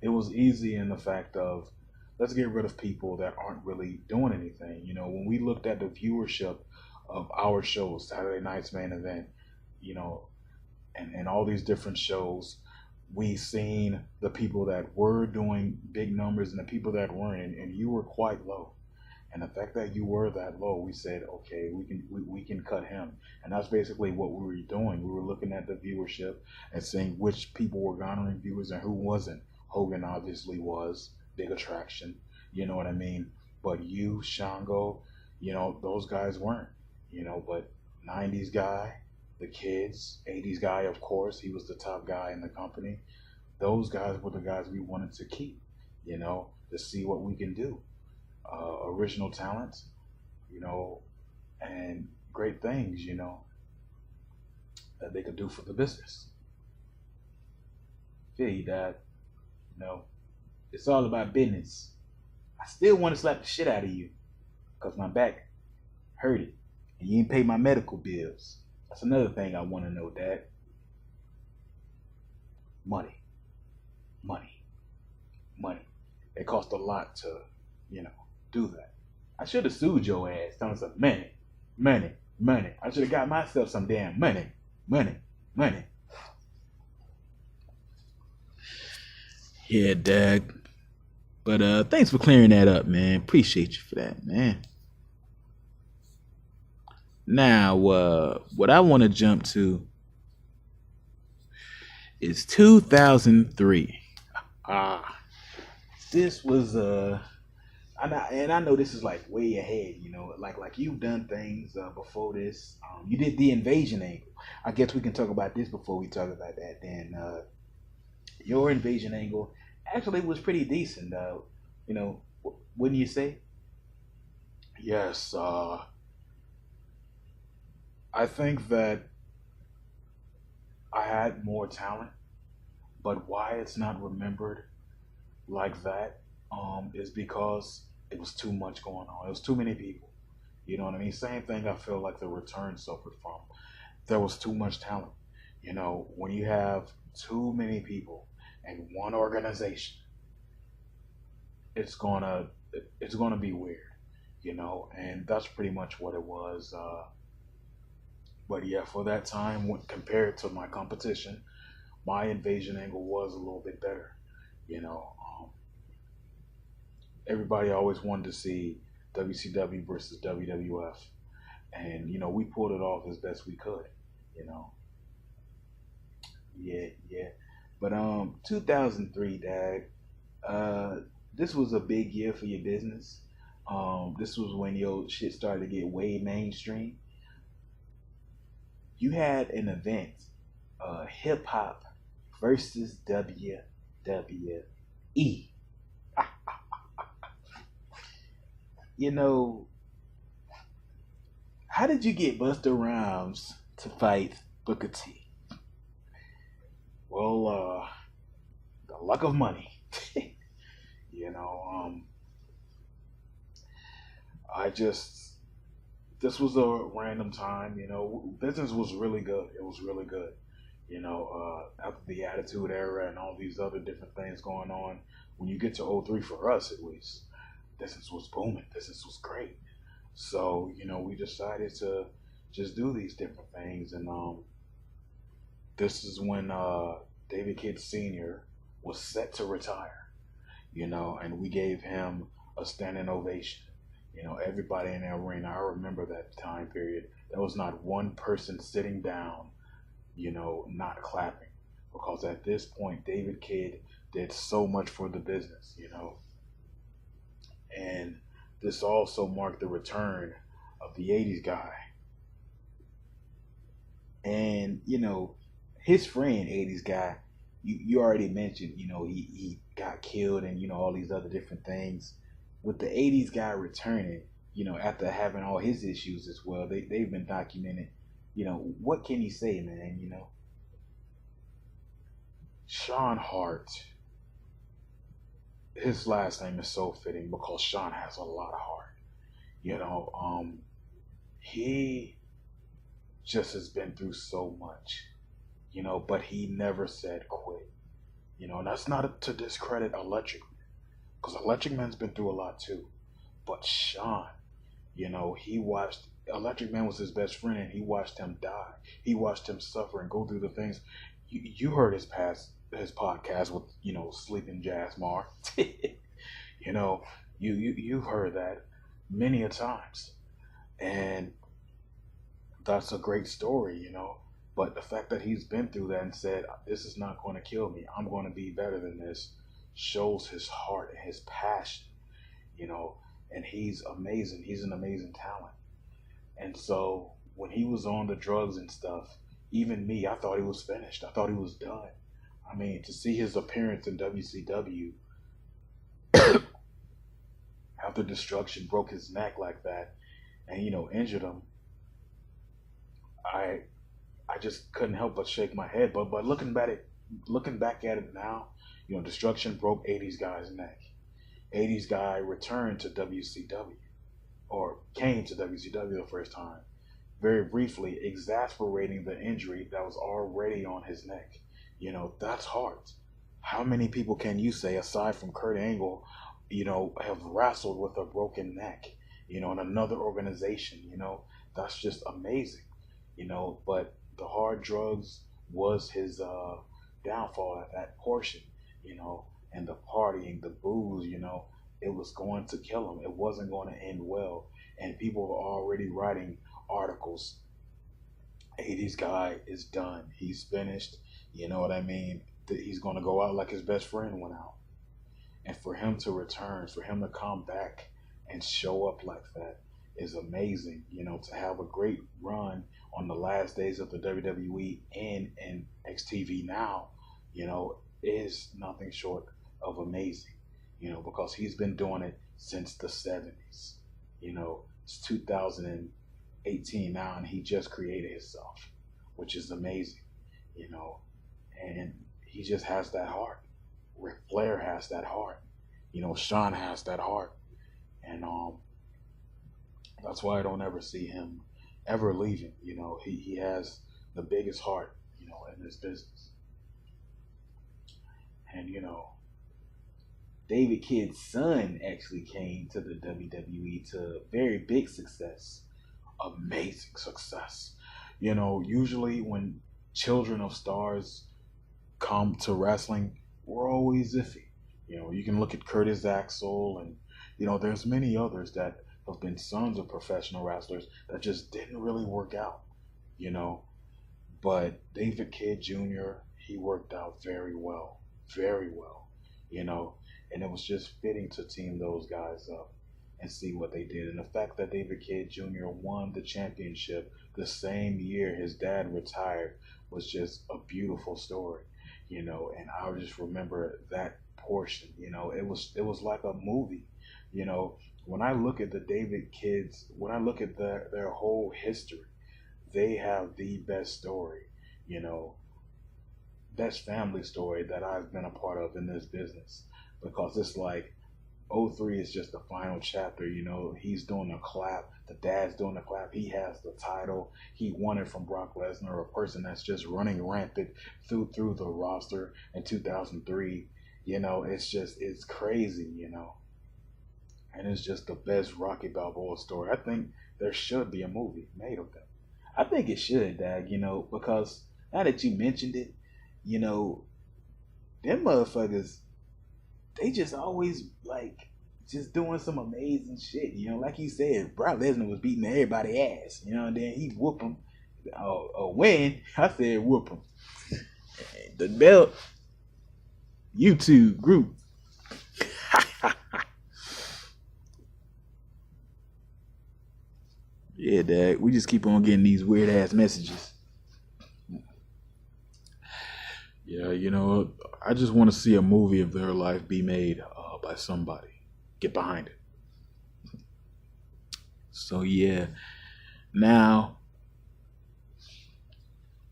It was easy in the fact of, let's get rid of people that aren't really doing anything. When we looked at the viewership of our shows, Saturday Night's Main Event, and all these different shows, we seen the people that were doing big numbers and the people that weren't, and you were quite low. And the fact that you were that low, we said, okay, we can cut him. And that's basically what we were doing. We were looking at the viewership and seeing which people were garnering viewers and who wasn't. Hogan obviously was big attraction, you know what I mean? But you, Shango, those guys weren't, but 90s guy, the kids, 80s guy, of course, he was the top guy in the company. Those guys were the guys we wanted to keep, to see what we can do. Original talent, and great things, that they could do for the business. Feel you, Dad. It's all about business. I still want to slap the shit out of you because my back hurt it and you ain't paid my medical bills. That's another thing I want to know, Dad. Money. It cost a lot to, do that. I should have sued your ass. Telling some money. I should have got myself some damn money. Yeah, Dag. But thanks for clearing that up, man. Appreciate you for that, man. Now, what I want to jump to is 2003. This was and I know this is like way ahead, like you've done things before this. You did the invasion angle. I guess we can talk about this before we talk about that. Then your invasion angle actually was pretty decent, wouldn't you say? Yes, I think that I had more talent, but why it's not remembered like that is because it was too much going on. It was too many people. You know what I mean? Same thing I feel like the return suffered from. There was too much talent. When you have too many people in one organization, it's gonna be weird, and that's pretty much what it was. But yeah, for that time, when compared to my competition, my invasion angle was a little bit better. You know, everybody always wanted to see WCW versus WWF, and we pulled it off as best we could. You know, yeah, yeah. But 2003, Dad. Uh, this was a big year for your business. This was when your shit started to get way mainstream. You had an event, hip hop versus WWE. You know, how did you get Buster Rhymes to fight Booker T? Well, the luck of money. you know, um, I just this was a random time. Business was really good. It was really good. After the Attitude Era and all these other different things going on, when you get to '03 for us at least, business was booming. Business was great. So, we decided to just do these different things. And this is when David Kidd Sr. was set to retire, and we gave him a standing ovation. Everybody in that arena, I remember that time period. There was not one person sitting down, not clapping. Because at this point, David Kidd did so much for the business. And this also marked the return of the '80s guy. And, his friend, '80s guy, you already mentioned, he got killed and, all these other different things. With the '80s guy returning, after having all his issues as well, they've been documented. What can you say, man? Sean Hart, his last name is so fitting because Sean has a lot of heart. You know, um, he just has been through so much, but he never said quit. And that's not to discredit Electric, because Electric Man's been through a lot too. But Sean, he watched Electric Man was his best friend, and he watched him die. He watched him suffer and go through the things. You heard his podcast with Sleeping Jazz Mar. you know, you've heard that many a times, and that's a great story. But the fact that he's been through that and said, "This is not going to kill me. I'm going to be better than this," shows his heart and his passion. You know, and he's amazing. He's an amazing talent. And so when he was on the drugs and stuff, even me, I thought he was finished. I thought he was done. I mean, to see his appearance in WCW after Destruction broke his neck like that and injured him, I I just couldn't help but shake my head. But looking back at it now, Destruction broke '80s guy's neck. '80s guy returned to WCW, or came to WCW the first time, very briefly, exasperating the injury that was already on his neck. That's hard. How many people can you say, aside from Kurt Angle, have wrestled with a broken neck, in another organization? That's just amazing. But the hard drugs was his downfall at that portion, and the partying, the booze, it was going to kill him. It wasn't going to end well. And people were already writing articles. '80s guy is done. He's finished. You know what I mean? He's going to go out like his best friend went out. And for him to return, for him to come back and show up like that is amazing. To have a great run on the last days of the WWE and XTV now, is nothing short of amazing. Because he's been doing it since the '70s. It's 2018 now, and he just created himself, which is amazing. You know, and he just has that heart. Ric Flair has that heart. Sean has that heart, and that's why I don't ever see him ever leaving. He has the biggest heart, in this business, and David Kidd's son actually came to the WWE to very big success, amazing success. Usually when children of stars come to wrestling, we're always iffy. You know, you can look at Curtis Axel, and there's many others that have been sons of professional wrestlers that just didn't really work out. You know, but David Kidd Jr., he worked out very well, very well. You know, and it was just fitting to team those guys up and see what they did. And the fact that David Kidd Jr. won the championship the same year his dad retired was just a beautiful story. And I just remember that portion. It was like a movie. You know, when I look at the David kids, when I look at their whole history, they have the best story, you know, best family story that I've been a part of in this business, because it's like '03 is just the final chapter. He's doing a clap, the dad's doing a clap, he has the title, he won it from Brock Lesnar, a person that's just running rampant through the roster in 2003. It's crazy. And it's just the best Rocky Balboa story. I think there should be a movie made of them. I think it should, Dag, because now that you mentioned it, you know, them motherfuckers, they just always like just doing some amazing shit. Like you said, Brock Lesnar was beating everybody's ass, and then he whoop him. When I said whoop him, the belt YouTube group. Yeah, Dad, we just keep on getting these weird ass messages. Yeah, I just want to see a movie of their life be made by somebody. Get behind it. So, yeah. Now,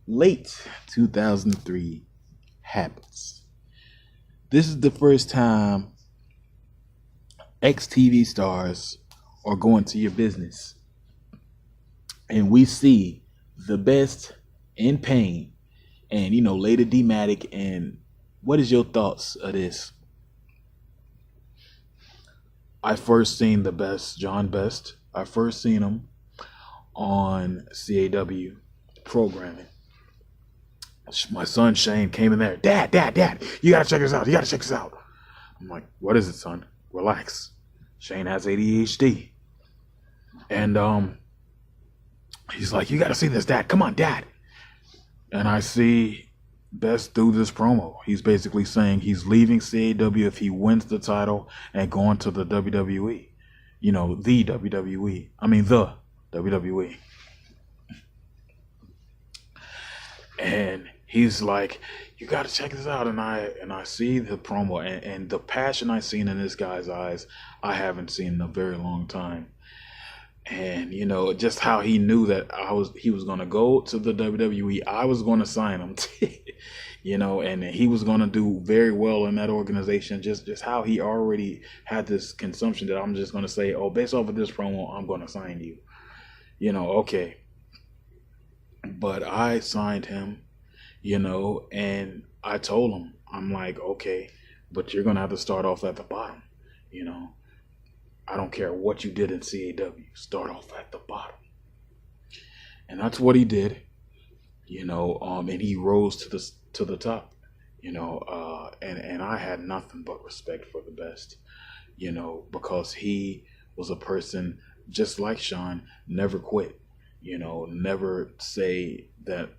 late 2003 happens. This is the first time ex-TV stars are going to your business. And we see the best in pain and, Lady D-Matic. And what is your thoughts of this? I first seen the best, John Best. I first seen him on CAW programming. My son Shane came in there. Dad, you gotta check this out. You gotta check this out. I'm like, what is it, son? Relax. Shane has ADHD. And he's like, you gotta see this, Dad. Come on, Dad. And I see Best do this promo. He's basically saying he's leaving CAW if he wins the title and going to the WWE. The WWE. I mean, the WWE. And he's like, you got to check this out. And I see the promo, and the passion I seen in this guy's eyes, I haven't seen in a very long time. And just how he knew that he was going to go to the WWE. I was going to sign him. And he was going to do very well in that organization. Just how he already had this consumption that I'm just going to say, oh, based off of this promo, I'm going to sign you. Okay. But I signed him, and I told him, I'm like, okay, but you're going to have to start off at the bottom. I don't care what you did in CAW. Start off at the bottom. And that's what he did. And he rose to the top. And I had nothing but respect for the Best. Because he was a person just like Sean, never quit. Never say that,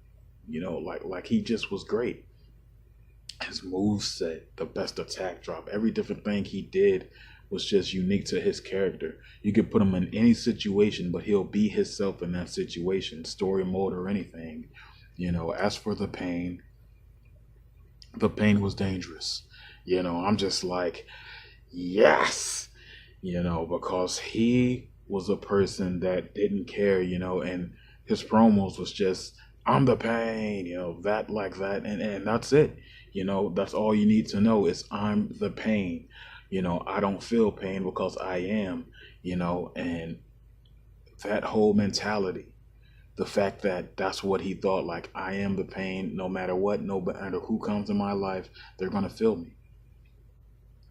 like he just was great. His moveset, the best attack drop, every different thing he did was just unique to his character. You could put him in any situation, but he'll be himself in that situation, story mode or anything. As for the pain was dangerous. I'm just like, yes, because he was a person that didn't care, and his promos was just, I'm the pain, that like that. And that's it. That's all you need to know is I'm the pain. I don't feel pain because I am, and that whole mentality, the fact that that's what he thought, like I am the pain, no matter what, no matter who comes in my life, they're going to feel me.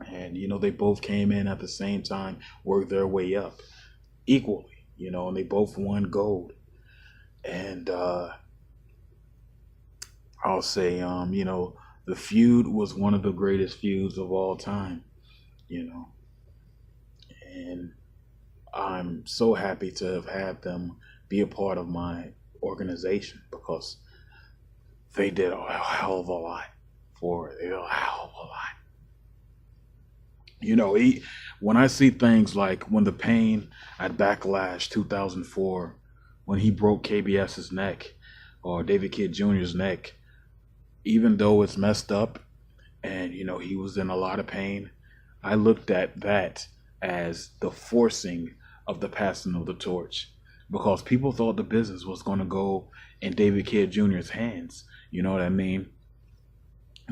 And, they both came in at the same time, worked their way up equally, and they both won gold. And I'll say, The feud was one of the greatest feuds of all time, you know, and I'm so happy to have had them be a part of my organization because they did a hell of a lot for it. They did a hell of a lot. You know, when I see things like when the Pain at Backlash 2004, when he broke KBS's neck or David Kidd Jr.'s neck, even though it's messed up and, you know, he was in a lot of pain, I looked at that as the forcing of the passing of the torch because people thought the business was going to go in David Kidd Jr.'s hands. You know what I mean?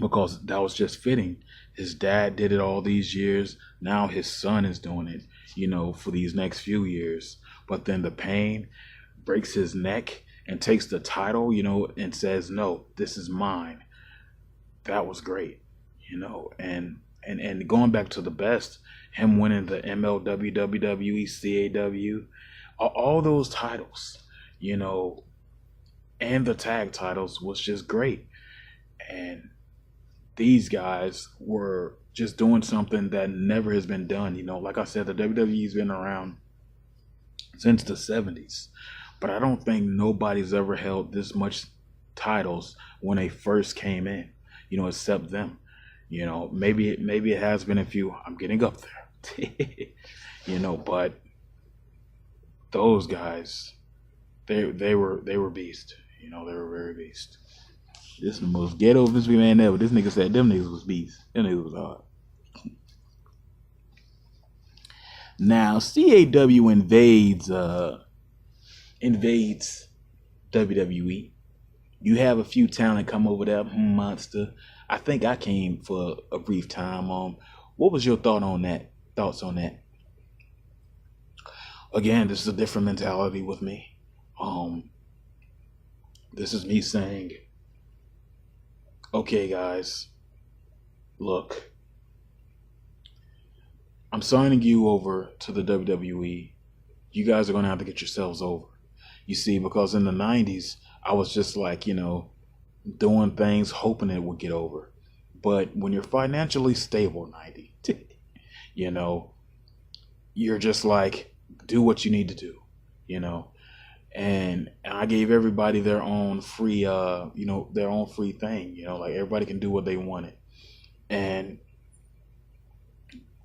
Because that was just fitting. His dad did it all these years. Now his son is doing it, you know, for these next few years. But then the Pain breaks his neck and takes the title, you know, and says, "No, this is mine." That was great, you know. And going back to the best, him winning the MLW, WWE, CAW, all those titles, you know, and the tag titles was just great. And these guys were just doing something that never has been done. You know, like I said, the WWE's been around since the 70s, but I don't think nobody's ever held this much titles when they first came in, you know, except them. You know, maybe it has been a few. I'm getting up there, you know, but those guys, they were beast. You know, they were very beast. This is the most ghetto Vince McMahon ever. This nigga said them niggas was beast. Them niggas was hard. Now CAW invades WWE. You have a few talent come over there. Monster. I think I came for a brief time. What was your thoughts on that? Again, this is a different mentality with me. This is me saying, okay, guys, look, I'm signing you over to the WWE. You guys are going to have to get yourselves over. You see, because in the 90s, I was just like, you know, doing things, hoping it would get over. But when you're financially stable, 90, you know, you're just like, do what you need to do, you know. And I gave everybody their own free, their own free thing, you know, like everybody can do what they wanted. And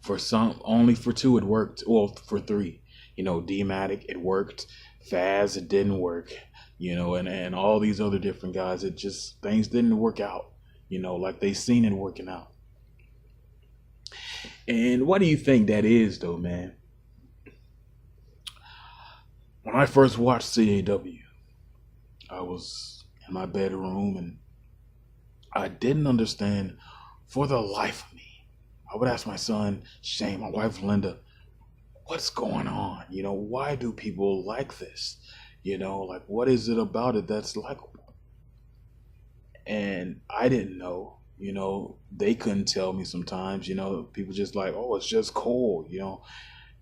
for some, only for two it worked. Well, for three, you know, D-Matic, it worked. Faz, it didn't work, you know, and all these other different guys, it just, things didn't work out, you know, like they seen it working out. And what do you think that is, though, man? When I first watched CAW, I was in my bedroom and I didn't understand for the life of me. I would ask my son, Shane, my wife, Linda, what's going on? You know, why do people like this? You know, like, what is it about it that's likable? And I didn't know, you know, they couldn't tell me sometimes, you know, people just like, oh, it's just cool, you know.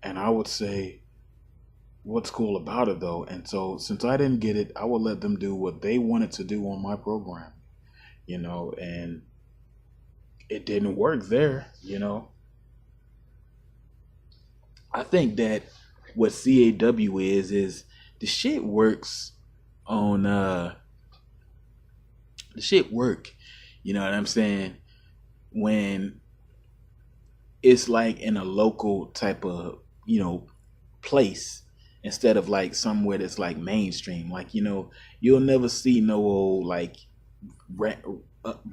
And I would say, what's cool about it though? And so since I didn't get it, I would let them do what they wanted to do on my program, you know, and it didn't work there, you know. I think that what CAW is the shit works on the shit work, you know what I'm saying, when it's like in a local type of, you know, place instead of like somewhere that's like mainstream. Like, you know, you'll never see no old like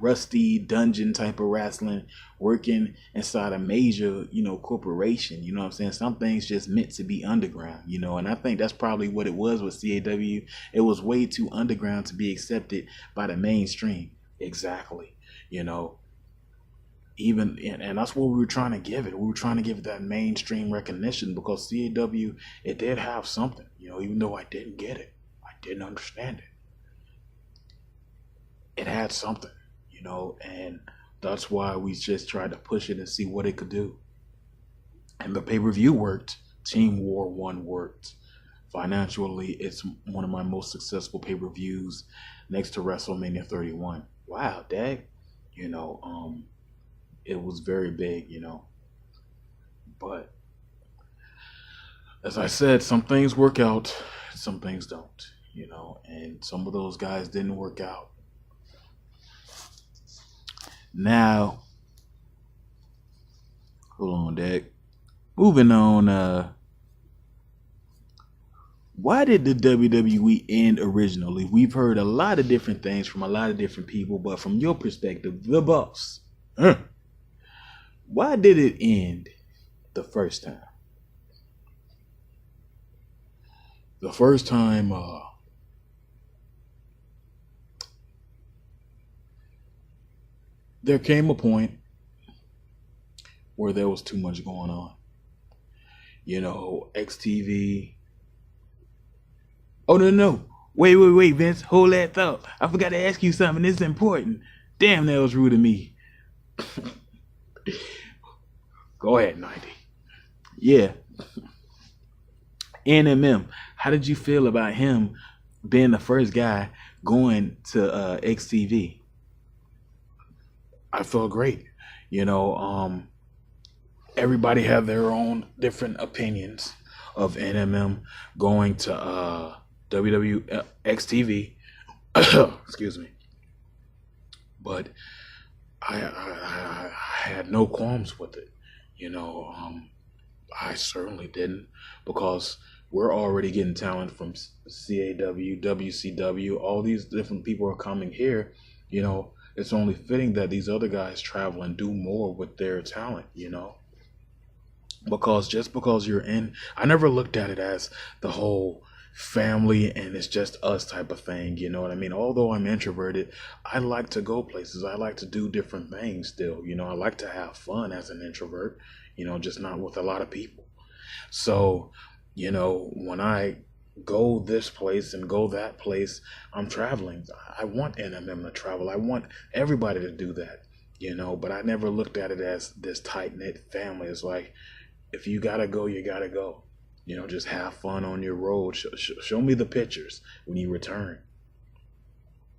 rusty dungeon type of wrestling working inside a major, you know, corporation. You know what I'm saying? Some things just meant to be underground, you know, and I think that's probably what it was with CAW. It was way too underground to be accepted by the mainstream. Exactly. You know, even, and that's what we were trying to give it. We were trying to give it that mainstream recognition because CAW, it did have something, you know, even though I didn't get it, I didn't understand it. It had something, you know, and that's why we just tried to push it and see what it could do. And the pay-per-view worked. Team War 1 worked. Financially, it's one of my most successful pay-per-views next to WrestleMania 31. Wow, Dad. You know, it was very big. But as I said, some things work out, some things don't. And some of those guys didn't work out. Now, hold on, Dad. Moving on. Why did the WWE end originally? We've heard a lot of different things from a lot of different people, but from your perspective, the boss, why did it end the first time? The first time, there came a point where there was too much going on. XTV. Oh, no. Wait, Vince. Hold that thought. I forgot to ask you something. This is important. Damn, that was rude of me. Go ahead, 90. Yeah. NMM. How did you feel about him being the first guy going to XTV? I felt great. Everybody have their own different opinions of NMM going to WWXTV. Excuse me. But I had no qualms with it. I certainly didn't, because we're already getting talent from CAW, WCW. All these different people are coming here. It's only fitting that these other guys travel and do more with their talent. Because just because you're in, I never looked at it as the whole family and it's just us type of thing. You know what I mean? Although I'm introverted, I like to go places. I like to do different things still. I like to have fun as an introvert, just not with a lot of people. So, when I go this place and go that place, I'm traveling. I want NMM to travel. I want everybody to do that, but I never looked at it as this tight-knit family. It's like, if you gotta go, you gotta go. Just have fun on your road. Show me the pictures when you return.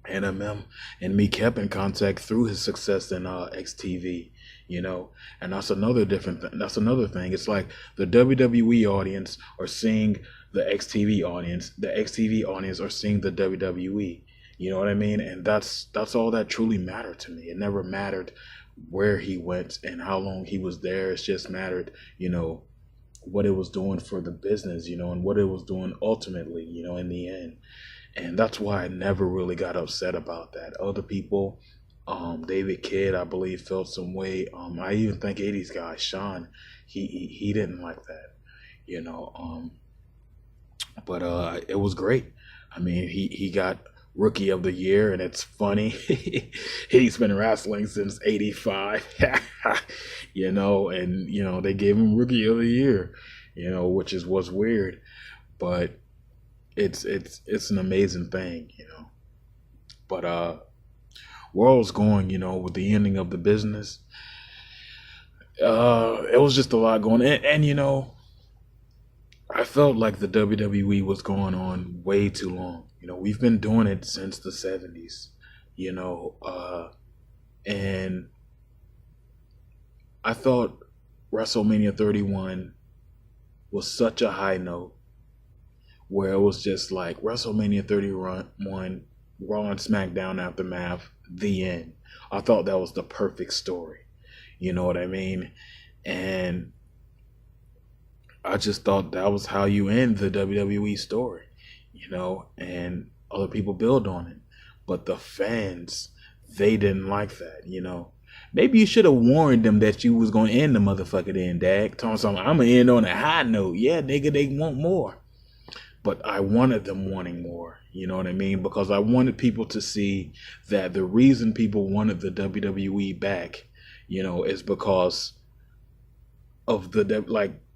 NMM and me kept in contact through his success in XTV, and that's another different thing. That's another thing. It's like the WWE audience are seeing the XTV audience. The XTV audience are seeing the WWE. You know what I mean? And that's all that truly mattered to me. It never mattered where he went and how long he was there. It's just mattered, what it was doing for the business, and what it was doing ultimately, in the end. And that's why I never really got upset about that. Other people, David Kidd, I believe, felt some way. I even think 80s guy, Sean, he didn't like that, but it was great. I mean, he got Rookie of the Year, and it's funny. He's been wrestling since '85, and they gave him Rookie of the Year, which is what's weird, but it's an amazing thing, But world's going, with the ending of the business. It was just a lot going, and I felt like the WWE was going on way too long. We've been doing it since the 70s, and I thought WrestleMania 31 was such a high note, where it was just like WrestleMania 31, Raw and SmackDown Aftermath, the end. I thought that was the perfect story. You know what I mean? And I just thought that was how you end the WWE story, and other people build on it. But the fans, they didn't like that, Maybe you should have warned them that you was going to end the motherfucker then, Dag. Telling something, I'm going to end on a high note. Yeah, nigga, they want more. But I wanted them wanting more, you know what I mean? Because I wanted people to see that the reason people wanted the WWE back, is because of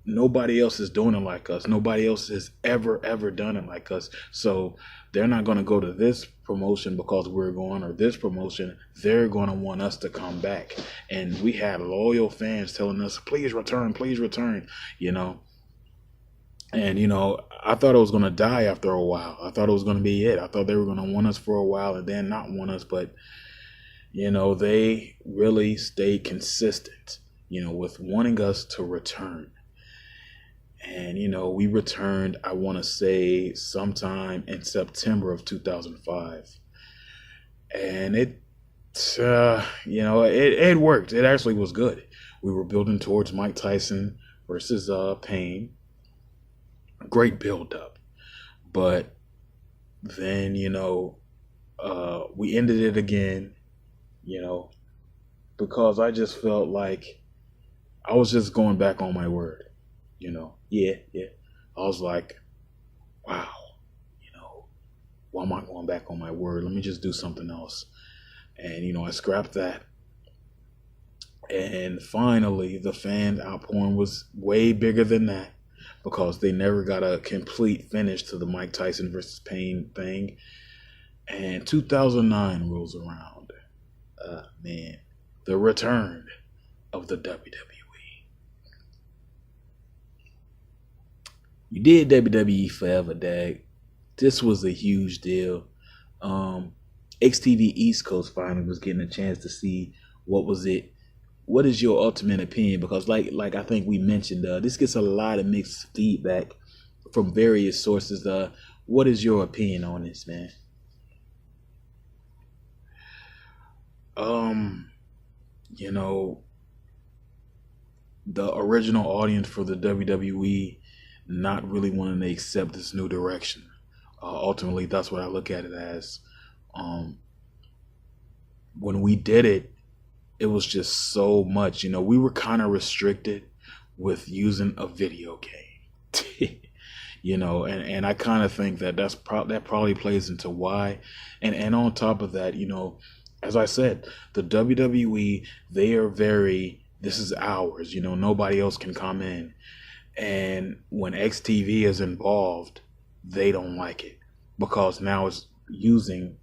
nobody else is doing it like us. Nobody else has ever done it like us. So they're not going to go to this promotion because we're going, or this promotion. They're going to want us to come back. And we had loyal fans telling us, please return, And, I thought it was going to die after a while. I thought it was going to be it. I thought they were going to want us for a while and then not want us. But They really stayed consistent, with wanting us to return. And, we returned, I want to say, sometime in September of 2005. And it worked. It actually was good. We were building towards Mike Tyson versus Payne. Great build up. But then, we ended it again, you know, because I just felt like I was just going back on my word, Yeah, yeah. I was like, wow, why am I going back on my word? Let me just do something else. And, I scrapped that. And finally, the fan outpouring was way bigger than that because they never got a complete finish to the Mike Tyson versus Payne thing. And 2009 rolls around. Man, the return of the WWE. You did WWE forever, Dag. This was a huge deal. XTV East Coast finally was getting a chance to see what was it. What is your ultimate opinion? Because like I think we mentioned, this gets a lot of mixed feedback from various sources. What is your opinion on this, man? You know, the original audience for the WWE not really wanting to accept this new direction. Ultimately, that's what I look at it as. When we did it, it was just so much. We were kind of restricted with using a video game. And I kind of think that that probably plays into why. And on top of that, as I said, the WWE, they are this is ours. Nobody else can come in. And when XTV is involved, they don't like it because now it's losing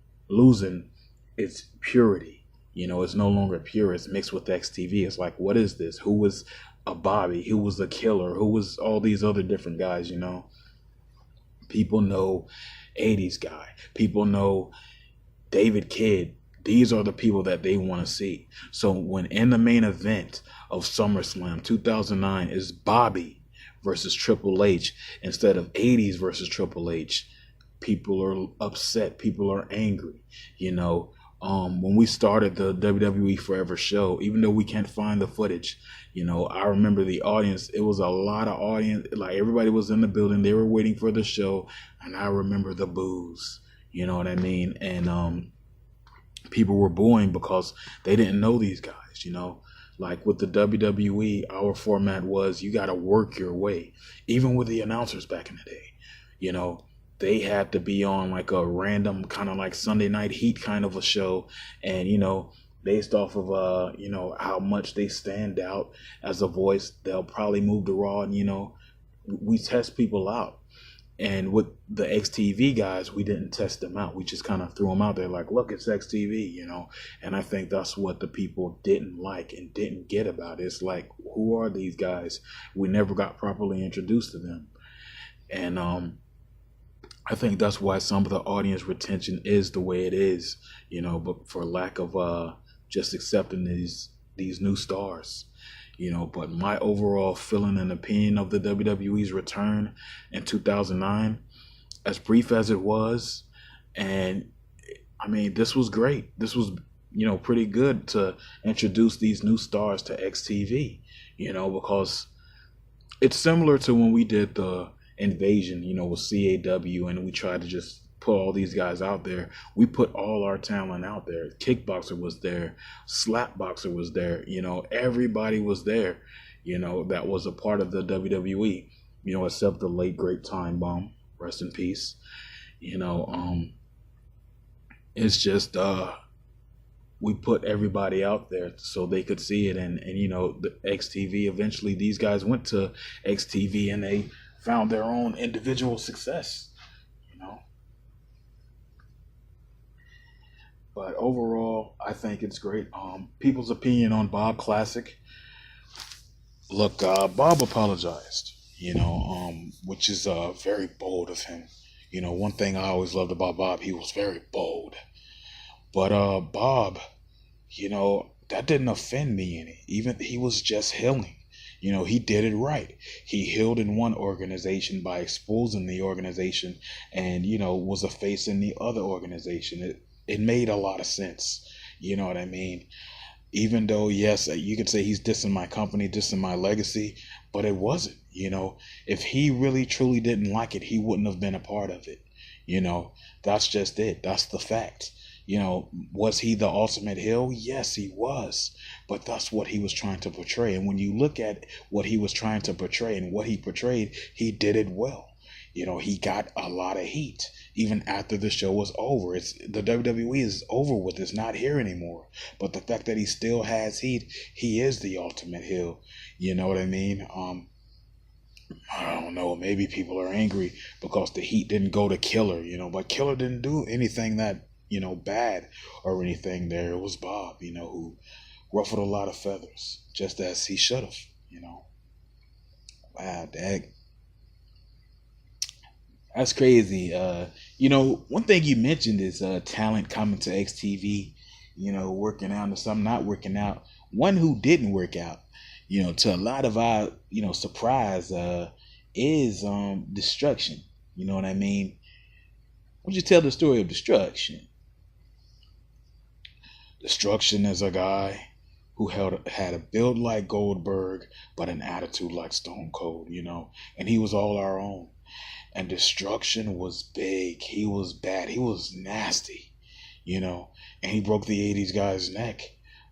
its purity. It's no longer pure. It's mixed with XTV. It's like, what is this? Who was a Bobby? Who was a Killer? Who was all these other different guys, People know 80s guy. People know David Kidd. These are the people that they want to see. So when in the main event of SummerSlam 2009 is Bobby versus Triple H instead of 80s versus Triple H, people are upset. People are angry, When we started the WWE Forever show, even though we can't find the footage, I remember the audience. It was a lot of audience. Like everybody was in the building. They were waiting for the show. And I remember the boos. You know what I mean? And people were booing because they didn't know these guys, Like with the WWE, our format was you got to work your way. Even with the announcers back in the day, they had to be on like a random kind of like Sunday Night Heat kind of a show. And, based off of, how much they stand out as a voice, they'll probably move to Raw. And, we test people out. And with the XTV guys, we didn't test them out. We just kind of threw them out there like, look, it's XTV, And I think that's what the people didn't like and didn't get about it. It's like, who are these guys? We never got properly introduced to them. And, I think that's why some of the audience retention is the way it is, but for lack of just accepting these new stars, But my overall feeling and opinion of the WWE's return in 2009, as brief as it was, and I mean, this was great. This was, pretty good to introduce these new stars to XTV, because it's similar to when we did the Invasion, with CAW, and we tried to just put all these guys out there. We put all our talent out there. Kickboxer was there, Slapboxer was there, everybody was there, that was a part of the WWE, except the late great Time Bomb, rest in peace. It's just we put everybody out there so they could see it, and the XTV, eventually these guys went to XTV and they found their own individual success, But overall, I think it's great. People's opinion on Bob Classic. Look, Bob apologized, which is very bold of him. One thing I always loved about Bob, he was very bold. But Bob that didn't offend me any. Even he was just healing. He did it right. He healed in one organization by exposing the organization and, was a face in the other organization. It made a lot of sense. You know what I mean? Even though, yes, you could say he's dissing my company, dissing my legacy, but it wasn't. If he really truly didn't like it, he wouldn't have been a part of it. That's just it. That's the fact. Was he the ultimate heel? Yes, he was. But that's what he was trying to portray. And when you look at what he was trying to portray and what he portrayed, he did it well. He got a lot of heat even after the show was over. The WWE is over with. It's not here anymore. But the fact that he still has heat, he is the ultimate heel. You know what I mean? I don't know. Maybe people are angry because the heat didn't go to Killer, but Killer didn't do anything that, bad or anything there. It was Bob, who ruffled a lot of feathers, just as he should have, Wow, dag. That's crazy. One thing you mentioned is talent coming to XTV, working out and some not working out. One who didn't work out, to a lot of our, surprise, is Destruction. You know what I mean? Why don't you tell the story of Destruction? Destruction is a guy who had a build like Goldberg, but an attitude like Stone Cold, and he was all our own. And Destruction was big. He was bad. He was nasty, and he broke the 80s guy's neck.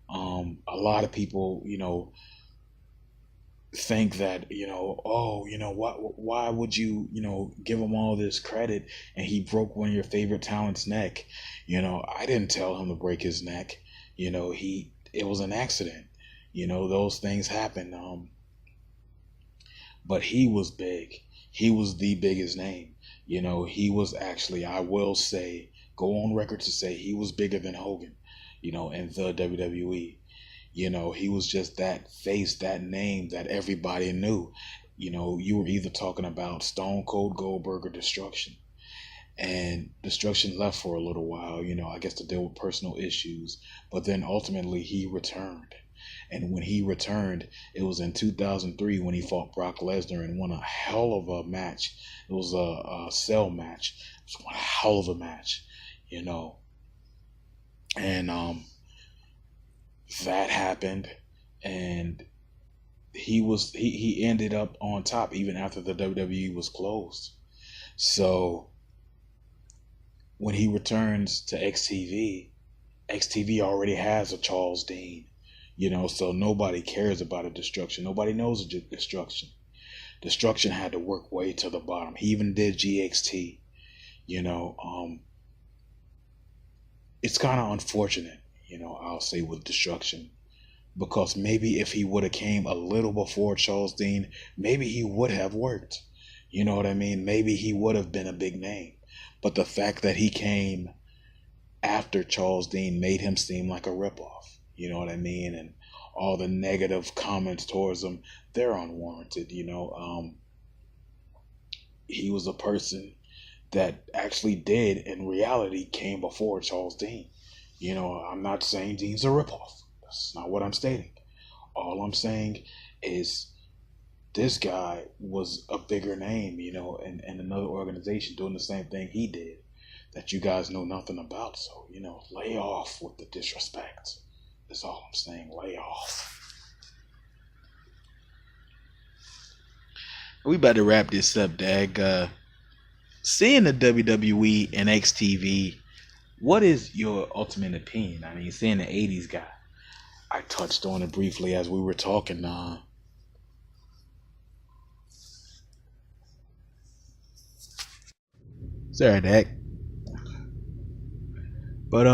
A lot of people, think that, why would you, give him all this credit and he broke one of your favorite talent's neck? I didn't tell him to break his neck. It was an accident. Those things happen. But he was big. He was the biggest name. He was actually, I will say, go on record to say he was bigger than Hogan, in the WWE. He was just that face, that name that everybody knew. You were either talking about Stone Cold, Goldberg, or Destruction. And Destruction left for a little while, I guess to deal with personal issues. But then ultimately he returned. And when he returned, it was in 2003 when he fought Brock Lesnar and won a hell of a match. It was a cell match. It was one hell of a match, And that happened, and he ended up on top even after the WWE was closed. So when he returns to XTV already has a Charles Dean, so nobody cares about a Destruction. Nobody knows a Destruction. Destruction had to work way to the bottom. He even did GXT, it's kind of unfortunate, I'll say, with Destruction, because maybe if he would have came a little before Charles Dean, maybe he would have worked. You know what I mean? Maybe he would have been a big name. But the fact that he came after Charles Dean made him seem like a ripoff. You know what I mean? And all the negative comments towards him, they're unwarranted. He was a person that actually did, in reality, came before Charles Dean. I'm not saying Dean's a ripoff. That's not what I'm stating. All I'm saying is this guy was a bigger name, in another organization doing the same thing he did that you guys know nothing about. So, lay off with the disrespect. That's all I'm saying. Lay off. We about to wrap this up, Dag. Seeing the WWE and XTV, what is your ultimate opinion? I mean, seeing the 80s guy, I touched on it briefly as we were talking. Sorry, Dak. But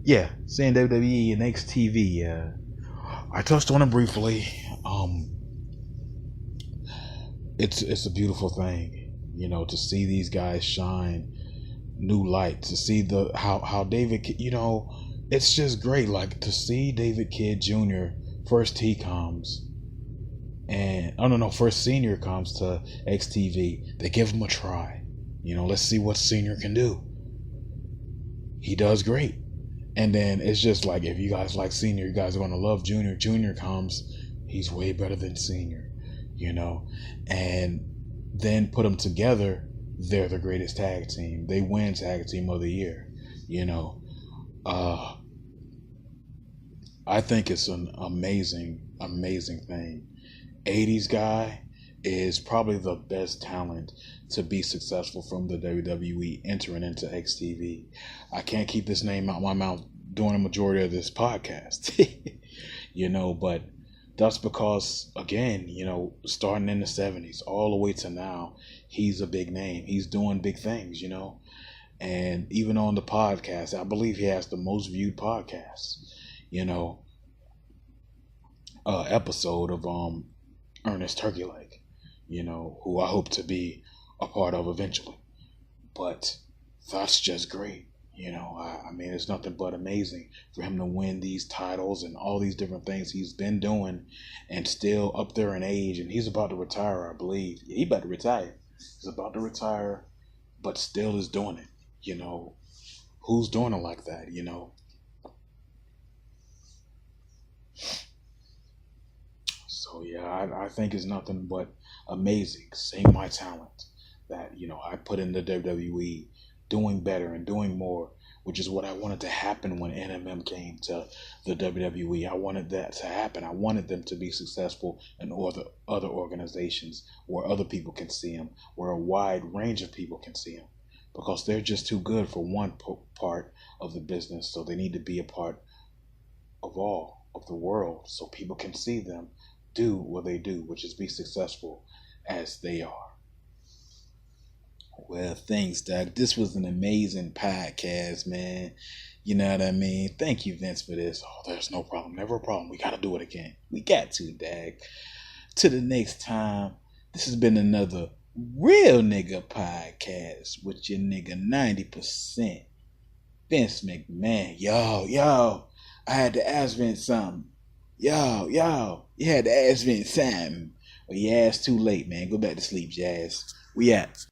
yeah, seeing WWE and XTV, I touched on it briefly. It's a beautiful thing, to see these guys shine new light, to see how David, it's just great. Like to see David Kidd Jr. first he comes, and first Senior comes to XTV. They give him a try. Let's see what Senior can do. He does great. And then it's just like, if you guys like Senior, you guys are going to love Junior. Junior comes, he's way better than Senior, you know. And then put them together, they're the greatest tag team. They win Tag Team of the Year, you know. I think it's an amazing, amazing thing. 80s guy is probably the best talent to be successful from the WWE entering into XTV. I can't keep this name out my mouth during the majority of this podcast, you know, but that's because, again, you know, starting in the 70s all the way to now, he's a big name. He's doing big things, you know. And even on the podcast, I believe he has the most viewed podcast, you know, episode of Ernest Turkey Leg, you know, who I hope to be a part of eventually. But that's just great. You know, I mean, it's nothing but amazing for him to win these titles and all these different things he's been doing and still up there in age. And he's about to retire, I believe. He about to retire. He's about to retire, but still is doing it. You know, who's doing it like that, you know? So, yeah, I think it's nothing but amazing. Seeing my talent that, you know, I put in the WWE, doing better and doing more, which is what I wanted to happen when NMM came to the WWE. I wanted that to happen. I wanted them to be successful in other organizations where other people can see them, where a wide range of people can see them, because they're just too good for one part of the business. So they need to be a part of all of the world so people can see them do what they do, which is be successful as they are. Well, thanks, Doug. This was an amazing podcast, man. You know what I mean? Thank you, Vince, for this. Oh, there's no problem. Never a problem. We got to do it again. We got to, Doug. To the next time, this has been another Real Nigga Podcast with your nigga 90%. Vince McMahon. Yo. I had to ask Vince something. Yo. You had to ask Vince something. Well, your ass too late, man. Go back to sleep, Jazz. We out.